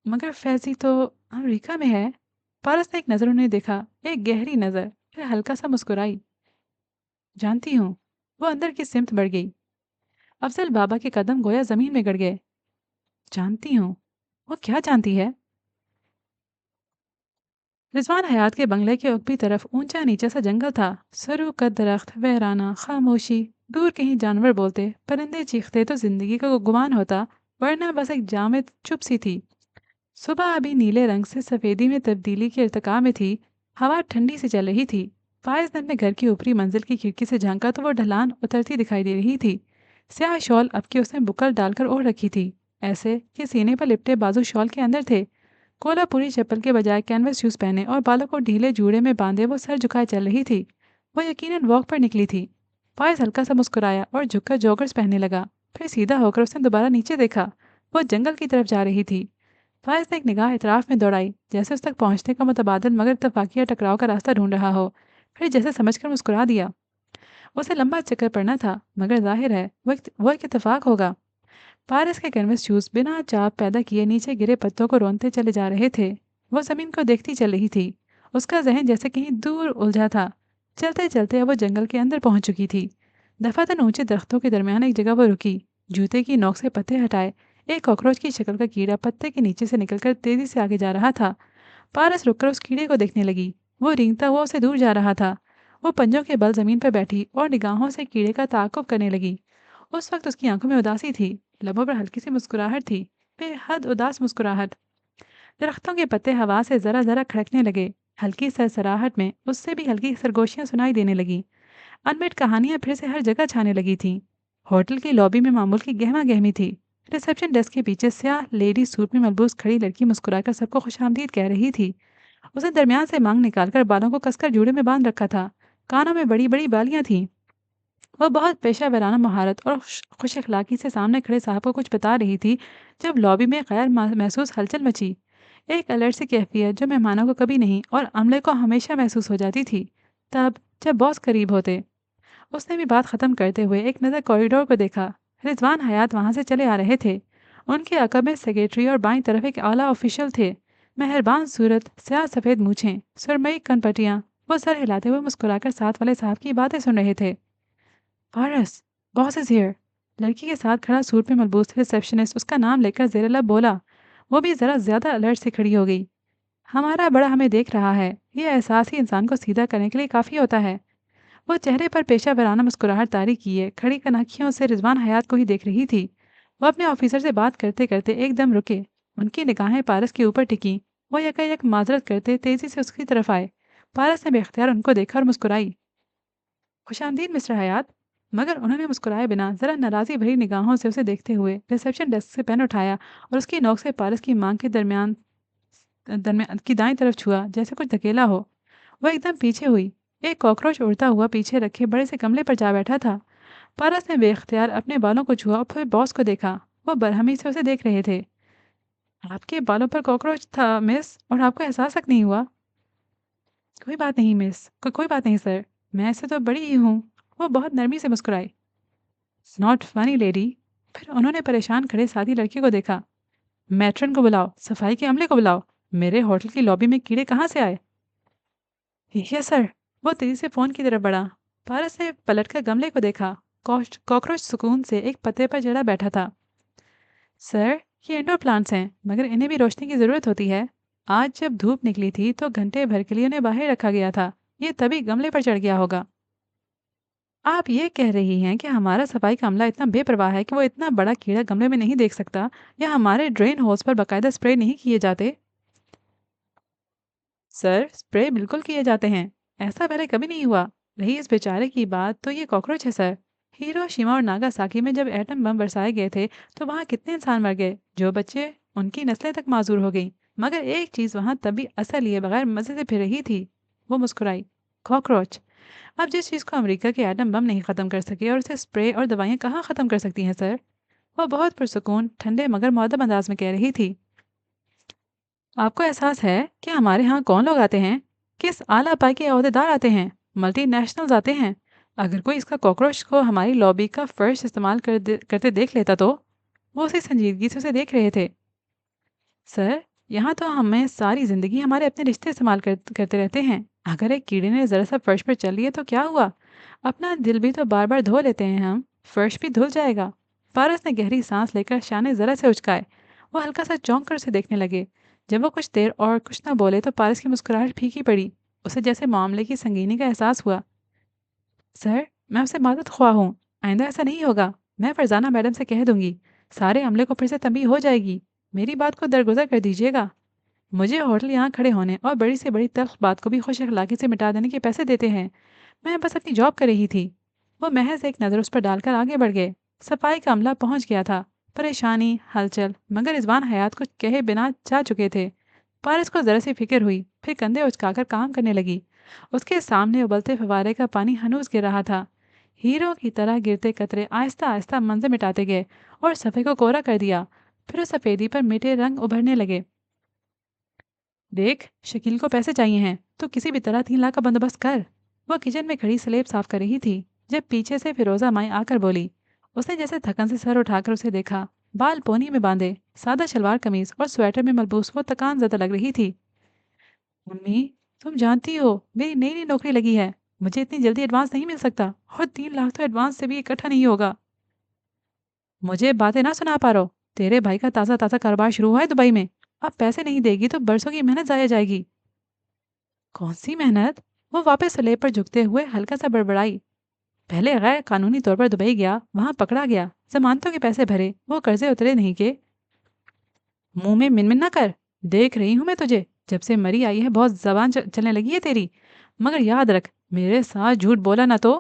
मगर फैज़ी तो अमेरिका में है। पारस ने एक नज़र उन्हें देखा, एक गहरी नज़र, फिर हल्का सा मुस्कुराई। जानती हूँ। वो अंदर की सिमत बढ़ गई। अफजल बाबा के कदम गोया ज़मीन में गड़ गए। जानती हूँ। वो क्या जानती है? रिजवान हयात के बंगले के ऊपरी तरफ ऊंचा नीचा सा जंगल था। सरू का दरख्त, वहराना, खामोशी। दूर कहीं जानवर बोलते, परिंदे चीखते तो जिंदगी का गुमान होता, वरना बस एक जामिद चुप सी थी। सुबह अभी नीले रंग से सफ़ेदी में तब्दीली के इर्तिका में थी। हवा ठंडी से चल रही थी। फायज ने अपने घर की ऊपरी मंजिल की खिड़की से झांका तो वो ढलान उतरती दिखाई दे रही थी। स्याह शॉल अब के उसने बुकल डालकर ओढ़ रखी थी, ऐसे कि सीने पर लिपटे बाजू शॉल के अंदर थे। कोलापुरी चप्पल के बजाय कैनवस शूज पहने और बालों को ढीले जूड़े में बांधे वो सर झुकाए चल रही थी। वो यकीनन वॉक पर निकली थी। फायज हल्का सा मुस्कुराया और झुककर जॉगर्स पहनने लगा। फिर सीधा होकर उसने दोबारा नीचे देखा। वो जंगल की तरफ जा रही थी। फाइज ने एक निगाह इतराफ में दौड़ाई, जैसे उस तक पहुंचने का मुतबादल मगर इत्तफाकिया टकराव का रास्ता ढूंढ रहा हो। फिर जैसे समझकर मुस्कुरा दिया। उसे लंबा चक्कर पड़ना था, मगर जाहिर है वो एक इत्तेफाक होगा। पारिस के कैनवस शूज बिना चाप पैदा किए नीचे गिरे पत्तों को रोनते चले जा रहे थे। वो जमीन को देखती चल रही थी। उसका जहन जैसे कहीं दूर उलझा था। चलते चलते अब वो जंगल के अंदर पहुंच चुकी थी। दफातन ऊंचे दरख्तों के दरमियान एक जगह वो रुकी। जूते की नोक से पत्ते हटाए। एक कॉकरोच की शक्ल का कीड़ा पत्ते के नीचे से निकलकर तेजी से आगे जा रहा था। पारस रुककर उस कीड़े को देखने लगी। वो रेंगता हुआ उसे दूर जा रहा था। वो पंजों के बल जमीन पर बैठी और निगाहों से कीड़े का ताक़ुब करने लगी। उस वक्त उसकी आंखों में उदासी थी। लबों पर हल्की सी मुस्कुराहट थी, बेहद उदास मुस्कुराहट। दरख्तों के पत्ते हवा से जरा जरा खड़कने लगे। हल्की सरसराहट में उससे भी हल्की सरगोशियां सुनाई देने लगी। अनमेट कहानियां फिर से हर जगह छाने लगी थीं। होटल की लॉबी में मामूल की गहमा गहमी थी। रिसेप्शन डेस्क के पीछे स्याह लेडी सूट में मलबूस खड़ी लड़की मुस्कुराकर सबको खुशामदीद कह रही थी। उसने दरमियान से मांग निकालकर बालों को कसकर जूड़े में बांध रखा था। कानों में बड़ी बड़ी बालियां थीं। वह बहुत पेशा वराना महारत और खुश अखलाकी से सामने खड़े साहब को कुछ बता रही थी, जब लॉबी में गैर महसूस हलचल मची। एक अलर्ट सी कैफियत जो मेहमानों को कभी नहीं और अमले को हमेशा महसूस हो जाती थी, तब जब बॉस करीब होते। उसने भी बात खत्म करते हुए एक नज़र कॉरिडोर को देखा। रिजवान हयात वहां से चले आ रहे थे। उनके अकब में सेक्रेटरी और बाईं तरफ एक आला ऑफिशियल थे। मेहरबान सूरत, स्याह सफ़ेद मूछें, सुरमई कनपटियाँ। वो सर हिलाते हुए मुस्कुराकर साथ वाले साहब की बातें सुन रहे थे। पारस, बॉस इज हियर। लड़की के साथ खड़ा सूट में मलबूस रिसेप्शनिस्ट उसका नाम लेकर जेर लब बोला। वो भी ज़रा ज़्यादा अलर्ट से खड़ी हो गई। हमारा बड़ा हमें देख रहा है, ये एहसास ही इंसान को सीधा करने के लिए काफ़ी होता है। वो चेहरे पर पेशा वराना मुस्कुराहट तारी किए खड़ी कनखियों से रिजवान हयात को ही देख रही थी। वो अपने ऑफिसर से बात करते करते एकदम रुके। उनकी निगाहें पारस के ऊपर टिकी। वो यकायक माजरत करते तेजी से उसकी तरफ आए। पारस ने बेख्तियार उनको देखा और मुस्कुराई। खुशामदीद मिस्टर हयात। मगर उन्होंने मुस्कुराए बिना जरा नाराज़ी भरी निगाहों से उसे देखते हुए रिसेप्शन डेस्क से पेन उठाया और उसकी नोक से पारस की मांग के दरमियान दरमियान की दाईं तरफ छुआ, जैसे कुछ धकेला हो। वह एकदम पीछे हुई। एक कॉकरोच उड़ता हुआ पीछे रखे बड़े से गमले पर जा बैठा था। पारस ने बेख्तियार अपने बालों को छुआ और फिर बॉस को देखा। वो बरहमी से उसे देख रहे थे। आपके बालों पर कॉकरोच था मिस, और आपको एहसास तक नहीं हुआ? कोई बात नहीं मिस, कोई बात नहीं सर। मैं ऐसे तो बड़ी ही हूँ। वो बहुत नरमी से मुस्कुराई। Not funny lady. फिर उन्होंने परेशान खड़े साथी लड़के को देखा। मैट्रन को बुलाओ, सफाई के अमले को बुलाओ। मेरे होटल की लॉबी में कीड़े कहाँ से आए? Yes sir. वो तेजी से फोन की तरफ बढ़ा। पारस ने पलटकर गमले को देखा। कॉकरोच सुकून से एक पत्ते पर चढ़ा बैठा था। सर, ये इंडोर प्लांट्स हैं, मगर इन्हें भी रोशनी की ज़रूरत होती है। आज जब धूप निकली थी तो घंटे भर के लिए उन्हें बाहर रखा गया था। ये तभी गमले पर चढ़ गया होगा। آپ یہ کہہ رہی ہیں کہ ہمارا صفائی کا عملہ اتنا بے پرواہ ہے کہ وہ اتنا بڑا کیڑا گملے میں نہیں دیکھ سکتا، یا ہمارے ڈرین ہولز پر باقاعدہ اسپرے نہیں کیے جاتے؟ سر، اسپرے بالکل کیے جاتے ہیں، ایسا پہلے کبھی نہیں ہوا۔ رہی اس بیچارے کی بات تو یہ کاکروچ ہے سر۔ ہیرو شیما اور ناگا ساکی میں جب ایٹم بم برسائے گئے تھے تو وہاں کتنے انسان مر گئے، جو بچے، ان کی نسلیں تک معذور ہو گئیں، مگر ایک چیز وہاں تب بھی اثر لیے بغیر مزے سے پھر رہی تھی۔ وہ مسکرائی۔ کاکروچ؟ اب جس چیز کو امریکہ کے ایٹم بم نہیں ختم کر سکے اور اسے اسپرے اور دوائیاں کہاں ختم کر سکتی ہیں سر؟ وہ بہت پرسکون، ٹھنڈے مگر مؤدب انداز میں کہہ رہی تھی۔ آپ کو احساس ہے کہ ہمارے ہاں کون لوگ آتے ہیں؟ کس اعلیٰ پائی کے عہدیدار آتے ہیں؟ ملٹی نیشنلز آتے ہیں۔ اگر کوئی اس کا کاکروچ کو ہماری لابی کا فرش استعمال کرتے دیکھ لیتا تو؟ وہ اسی سنجیدگی سے اسے دیکھ رہے تھے۔ سر، یہاں تو ہمیں ساری زندگی ہمارے اپنے رشتے استعمال کرتے رہتے ہیں۔ اگر ایک کیڑے نے ذرا سا فرش پر چل لیے تو کیا ہوا؟ اپنا دل بھی تو بار بار دھو لیتے ہیں ہم، فرش بھی دھل جائے گا۔ پارس نے گہری سانس لے کر شانے ذرا سے اچکائے۔ وہ ہلکا سا چونک کر اسے دیکھنے لگے۔ جب وہ کچھ دیر اور کچھ نہ بولے تو پارس کی مسکراہٹ پھیکی پڑی۔ اسے جیسے معاملے کی سنگینی کا احساس ہوا۔ سر، میں اسے مدد خواہ ہوں، آئندہ ایسا نہیں ہوگا۔ میں فرزانہ میڈم سے کہہ دوں گی، سارے عملے کو پھر سے تنبیہ ہو جائے گی۔ میری بات کو درگزر کر دیجیے گا۔ مجھے ہوٹل یہاں کھڑے ہونے اور بڑی سے بڑی تلخ بات کو بھی خوش اخلاقی سے مٹا دینے کے پیسے دیتے ہیں، میں بس اپنی جاب کر رہی تھی۔ وہ محض ایک نظر اس پر ڈال کر آگے بڑھ گئے۔ صفائی کا عملہ پہنچ گیا تھا، پریشانی، ہلچل، مگر رضوان حیات کچھ کہے بنا جا چکے تھے۔ پارس کو ذرا سی فکر ہوئی، پھر کندھے اچکا کر کام کرنے لگی۔ اس کے سامنے ابلتے فوارے کا پانی ہنوز گر رہا تھا۔ ہیرو کی طرح گرتے قطرے آہستہ آہستہ منظر مٹاتے گئے اور صفحے کو کوڑا کر دیا۔ پھر اس سفیدی پر میٹھے رنگ ابھرنے لگے۔ دیکھ، شکیل کو پیسے چاہیے ہیں تو کسی بھی طرح 3 لاکھ کا بندوبست کر۔ وہ کچن میں کھڑی سلیب صاف کر رہی تھی جب پیچھے سے فیروزہ مائی آ کر بولی۔ اس نے جیسے تھکن سے سر اٹھا کر اسے دیکھا۔ بال پونی میں باندھے، سادہ شلوار قمیض اور سویٹر میں ملبوس وہ تکان زدہ لگ رہی تھی۔ ممی، تم جانتی ہو میری نئی نئی نوکری لگی ہے، مجھے اتنی جلدی ایڈوانس نہیں مل سکتا، اور 3 لاکھ تو ایڈوانس سے بھی اکٹھا نہیں ہوگا۔ مجھے باتیں نہ سنا پا رہو، تیرے بھائی کا تازہ تازہ کاروبار شروع ہوا ہے دبئی میں، اب پیسے نہیں دے گی تو برسوں کی محنت ضائع جائے گی۔ کون سی محنت؟ وہ واپس سلیب پر جھکتے ہوئے ہلکا سا بڑبڑائی۔ پہلے غیر قانونی طور پر دبئی گیا، وہاں پکڑا گیا، ضمانتوں کے پیسے بھرے، وہ قرضے اترے نہیں کہ۔ منہ میں من نہ کر، دیکھ رہی ہوں میں تجھے، جب سے مری آئی ہے بہت زبان چلنے لگی ہے تیری، مگر یاد رکھ میرے ساتھ جھوٹ بولا نہ تو۔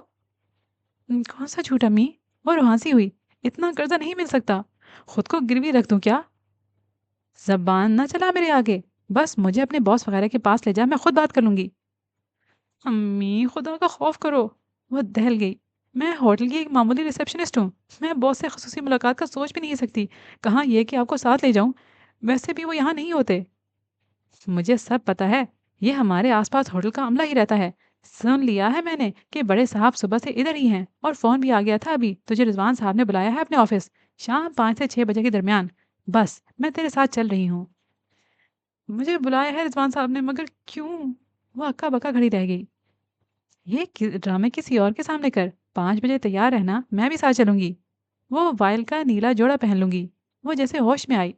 کون سا جھوٹ امی؟ وہ روحانسی ہوئی۔ اتنا قرضہ نہیں مل سکتا، خود کو گروی رکھ دوں کیا؟ زبان نہ چلا میرے آگے، بس مجھے اپنے باس وغیرہ کے پاس لے جا، میں خود بات کر لوں گی۔ امی، خدا کا خوف کرو۔ وہ دہل گئی۔ میں ہوٹل کی ایک معمولی ریسیپشنسٹ ہوں، میں باس سے خصوصی ملاقات کا سوچ بھی نہیں سکتی، کہاں یہ کہ آپ کو ساتھ لے جاؤں، ویسے بھی وہ یہاں نہیں ہوتے۔ مجھے سب پتا ہے، یہ ہمارے آس پاس ہوٹل کا عملہ ہی رہتا ہے۔ سن لیا ہے میں نے کہ بڑے صاحب صبح سے ادھر ہی ہیں، اور فون بھی آ گیا تھا ابھی تجھے رضوان صاحب نے بلایا ہے اپنے آفس، شام 5 سے 6 بجے کے درمیان۔ بس میں تیرے ساتھ چل رہی ہوں۔ مجھے بلایا ہے رضوان صاحب نے، مگر کیوں؟ وہ اکا بکا کھڑی رہ گئی۔ یہ ڈرامے کسی اور کے سامنے کر، 5 بجے تیار رہنا، میں بھی ساتھ چلوں گی۔ وہ وائل کا نیلا جوڑا پہن لوں گی۔ وہ جیسے ہوش میں آئی۔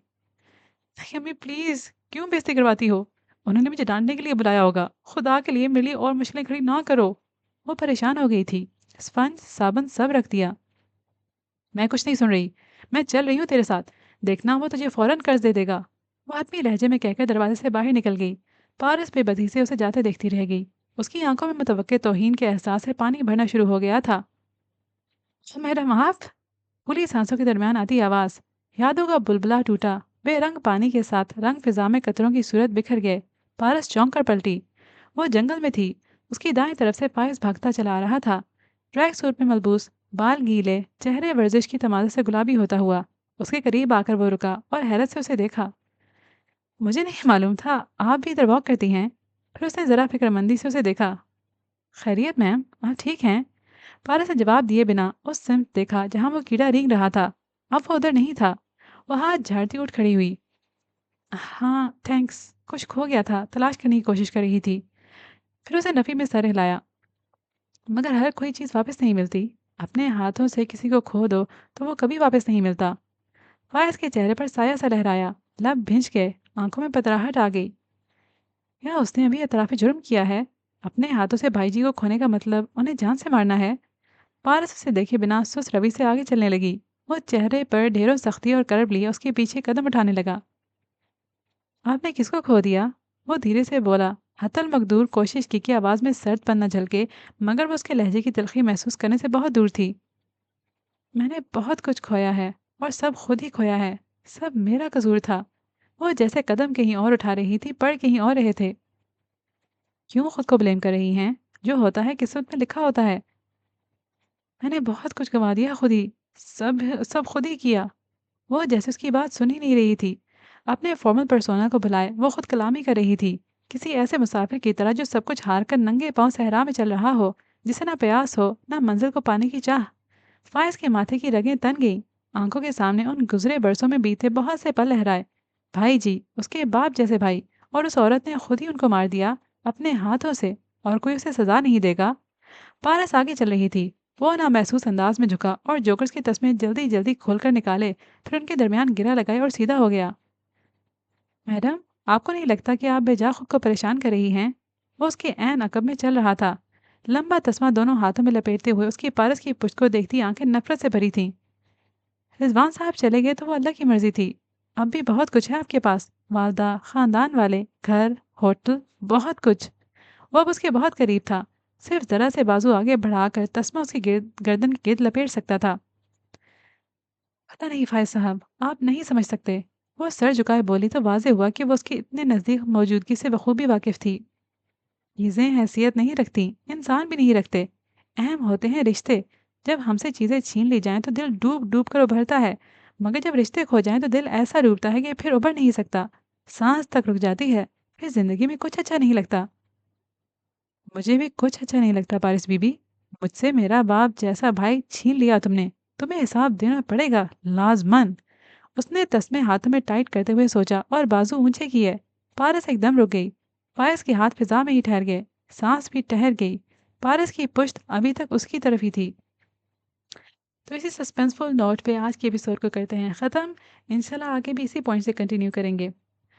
نہیں امی پلیز، کیوں بےزتی کرواتی ہو؟ انہوں نے مجھے ڈانٹنے کے لیے بلایا ہوگا، خدا کے لیے میرے لیے اور مشکلیں کھڑی نہ کرو۔ وہ پریشان ہو گئی تھی۔ اسفنج، صابن سب رکھ دیا۔ میں کچھ نہیں سن رہی، میں چل رہی ہوں تیرے ساتھ، دیکھنا وہ تجھے فوراً قرض دے دے گا۔ وہ آدمی لہجے میں کہہ کر دروازے سے باہر نکل گئی۔ پارس بے بدی سے اسے جاتے دیکھتی رہ گئی۔ اس کی آنکھوں میں متوقع توہین کے احساس سے پانی بھرنا شروع ہو گیا تھا۔ میڈم آپ؟ کھلی سانسوں کے درمیان آتی آواز۔ یادوں کا بلبلا ٹوٹا، بے رنگ پانی کے ساتھ رنگ فضا میں قطروں کی صورت بکھر گئے۔ پارس چونک کر پلٹی۔ وہ جنگل میں تھی۔ اس کی دائیں طرف سے پائس بھاگتا چلا آ رہا تھا، ٹریک سوٹ میں ملبوس، بال گیلے، چہرے ورزش کی تمازے سے گلابی ہوتا ہوا۔ اس کے قریب آ کر وہ رکا اور حیرت سے اسے دیکھا۔ مجھے نہیں معلوم تھا آپ بھی ادھر واک کرتی ہیں۔ پھر اس نے ذرا فکر مندی سے اسے دیکھا۔ خیریت میم، آپ ٹھیک ہیں؟ پارس نے جواب دیے بنا اس سمت دیکھا جہاں وہ کیڑا رینگ رہا تھا۔ اب وہ ادھر نہیں تھا۔ وہ ہاتھ جھاڑتی اٹھ کھڑی ہوئی۔ ہاں تھینکس، کچھ کھو گیا تھا، تلاش کرنے کی کوشش کر رہی تھی۔ پھر اسے نفی میں سر ہلایا۔ مگر ہر کوئی چیز واپس نہیں ملتی، اپنے ہاتھوں سے کسی کو کھو دو تو وہ کبھی واپس نہیں ملتا۔ فائز کے چہرے پر سایہ سا لہرایا، لب بھنج گئے، آنکھوں میں پتراہٹ آ گئی۔ یا اس نے ابھی اعتراف جرم کیا ہے؟ اپنے ہاتھوں سے بھائی جی کو کھونے کا مطلب انہیں جان سے مارنا ہے؟ پارس اسے دیکھے بنا سست روی سے آگے چلنے لگی۔ وہ چہرے پر ڈھیروں سختی اور کرب لیے اس کے پیچھے قدم اٹھانے لگا۔ آپ نے کس کو کھو دیا؟ وہ دھیرے سے بولا، حتی المقدور کوشش کی کہ آواز میں سرد پن نہ جھلکے، مگر وہ اس کے لہجے کی تلخی محسوس کرنے سے بہت دور تھی۔ میں نے بہت کچھ کھویا ہے، اور سب خود ہی کھویا ہے۔ سب میرا قصور تھا۔ وہ جیسے قدم کہیں اور اٹھا رہی تھی، پڑ کہیں اور رہے تھے۔ کیوں خود کو بلیم کر رہی ہیں؟ جو ہوتا ہے قسمت میں لکھا ہوتا ہے۔ میں نے بہت کچھ گنوا دیا خود ہی۔ سب سب خود ہی کیا۔ وہ جیسے اس کی بات سن ہی نہیں رہی تھی۔ اپنے فارمل پرسونا کو بھلائے وہ خود کلامی کر رہی تھی، کسی ایسے مسافر کی طرح جو سب کچھ ہار کر ننگے پاؤں صحرا میں چل رہا ہو، جسے نہ پیاس ہو نہ منزل کو پانے کی چاہ۔ فائز کے ماتھے کی رگیں تن گئیں، آنکھوں کے سامنے ان گزرے برسوں میں بیتے بہت سے پل لہرائے۔ بھائی جی، اس کے باپ جیسے بھائی، اور اس عورت نے خود ہی ان کو مار دیا اپنے ہاتھوں سے، اور کوئی اسے سزا نہیں دے گا۔ پارس آگے چل رہی تھی۔ وہ نامحسوس انداز میں جھکا اور جوکرز کے تسمے جلدی جلدی کھول کر نکالے، پھر ان کے درمیان گرہ لگائے اور سیدھا ہو گیا۔ میڈم، آپ کو نہیں لگتا کہ آپ بے جا خود کو پریشان کر رہی ہیں؟ وہ اس کے عین عقب میں چل رہا تھا، لمبا تسمہ دونوں ہاتھوں میں لپیٹتے ہوئے اس کی پارس کی پشت کو دیکھتی آنکھیں نفرت سے بھری تھیں۔ رضوان صاحب چلے گئے تو وہ اللہ کی مرضی تھی۔ اب بھی بہت کچھ ہے آپ کے پاس، والدہ، خاندان والے، گھر، ہوٹل، بہت کچھ۔ وہ اب اس کے بہت قریب تھا، صرف ذرا سے بازو آگے بڑھا کر تسمہ اس کی گردن کے گرد لپیٹ سکتا تھا۔ پتہ نہیں فائز صاحب، آپ نہیں سمجھ سکتے۔ وہ سر جھکائے بولی تو واضح ہوا کہ وہ اس کی اتنے نزدیک موجودگی سے بخوبی واقف تھی۔ چیزیں حیثیت نہیں رکھتی، انسان بھی نہیں رکھتے، اہم ہوتے ہیں رشتے۔ جب ہم سے چیزیں چھین لی جائیں تو دل ڈوب ڈوب کر ابھرتا ہے، مگر جب رشتے کھو جائیں تو دل ایسا ڈوبتا ہے کہ پھر ابھر نہیں سکتا، سانس تک رک جاتی ہے، پھر زندگی میں کچھ اچھا نہیں لگتا۔ مجھے بھی کچھ اچھا نہیں لگتا پارس بی بی۔ مجھ سے میرا باپ جیسا بھائی چھین لیا تم نے، تمہیں حساب دینا پڑے گا، لازمن۔ اس نے تسمے ہاتھوں میں ٹائٹ کرتے ہوئے سوچا اور بازو اونچے کیے۔ پارس ایک دم رک گئی۔ فائز کے ہاتھ فضا میں ہی ٹھہر گئے، سانس بھی ٹھہر گئی۔ پارس کی پشت ابھی تک اس کی طرف ہی تھی۔ تو اسی سسپینسفل نوٹ پہ آج کے ایپیسوڈ کو کرتے ہیں ختم۔ انشاءاللہ آگے بھی اسی پوائنٹ سے کنٹینیو کریں گے۔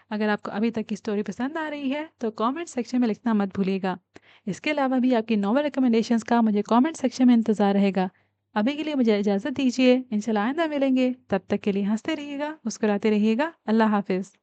اگر آپ کو ابھی تک کی سٹوری پسند آ رہی ہے تو کامنٹ سیکشن میں لکھنا مت بھولیے گا۔ اس کے علاوہ بھی آپ کی ناول ریکمنڈیشنز کا مجھے کامنٹ سیکشن میں انتظار رہے گا۔ ابھی کے لیے مجھے اجازت دیجیے، انشاءاللہ آئندہ ملیں گے، تب تک کے لیے ہنستے رہیے گا، مسکراتے رہیے گا۔ اللہ حافظ۔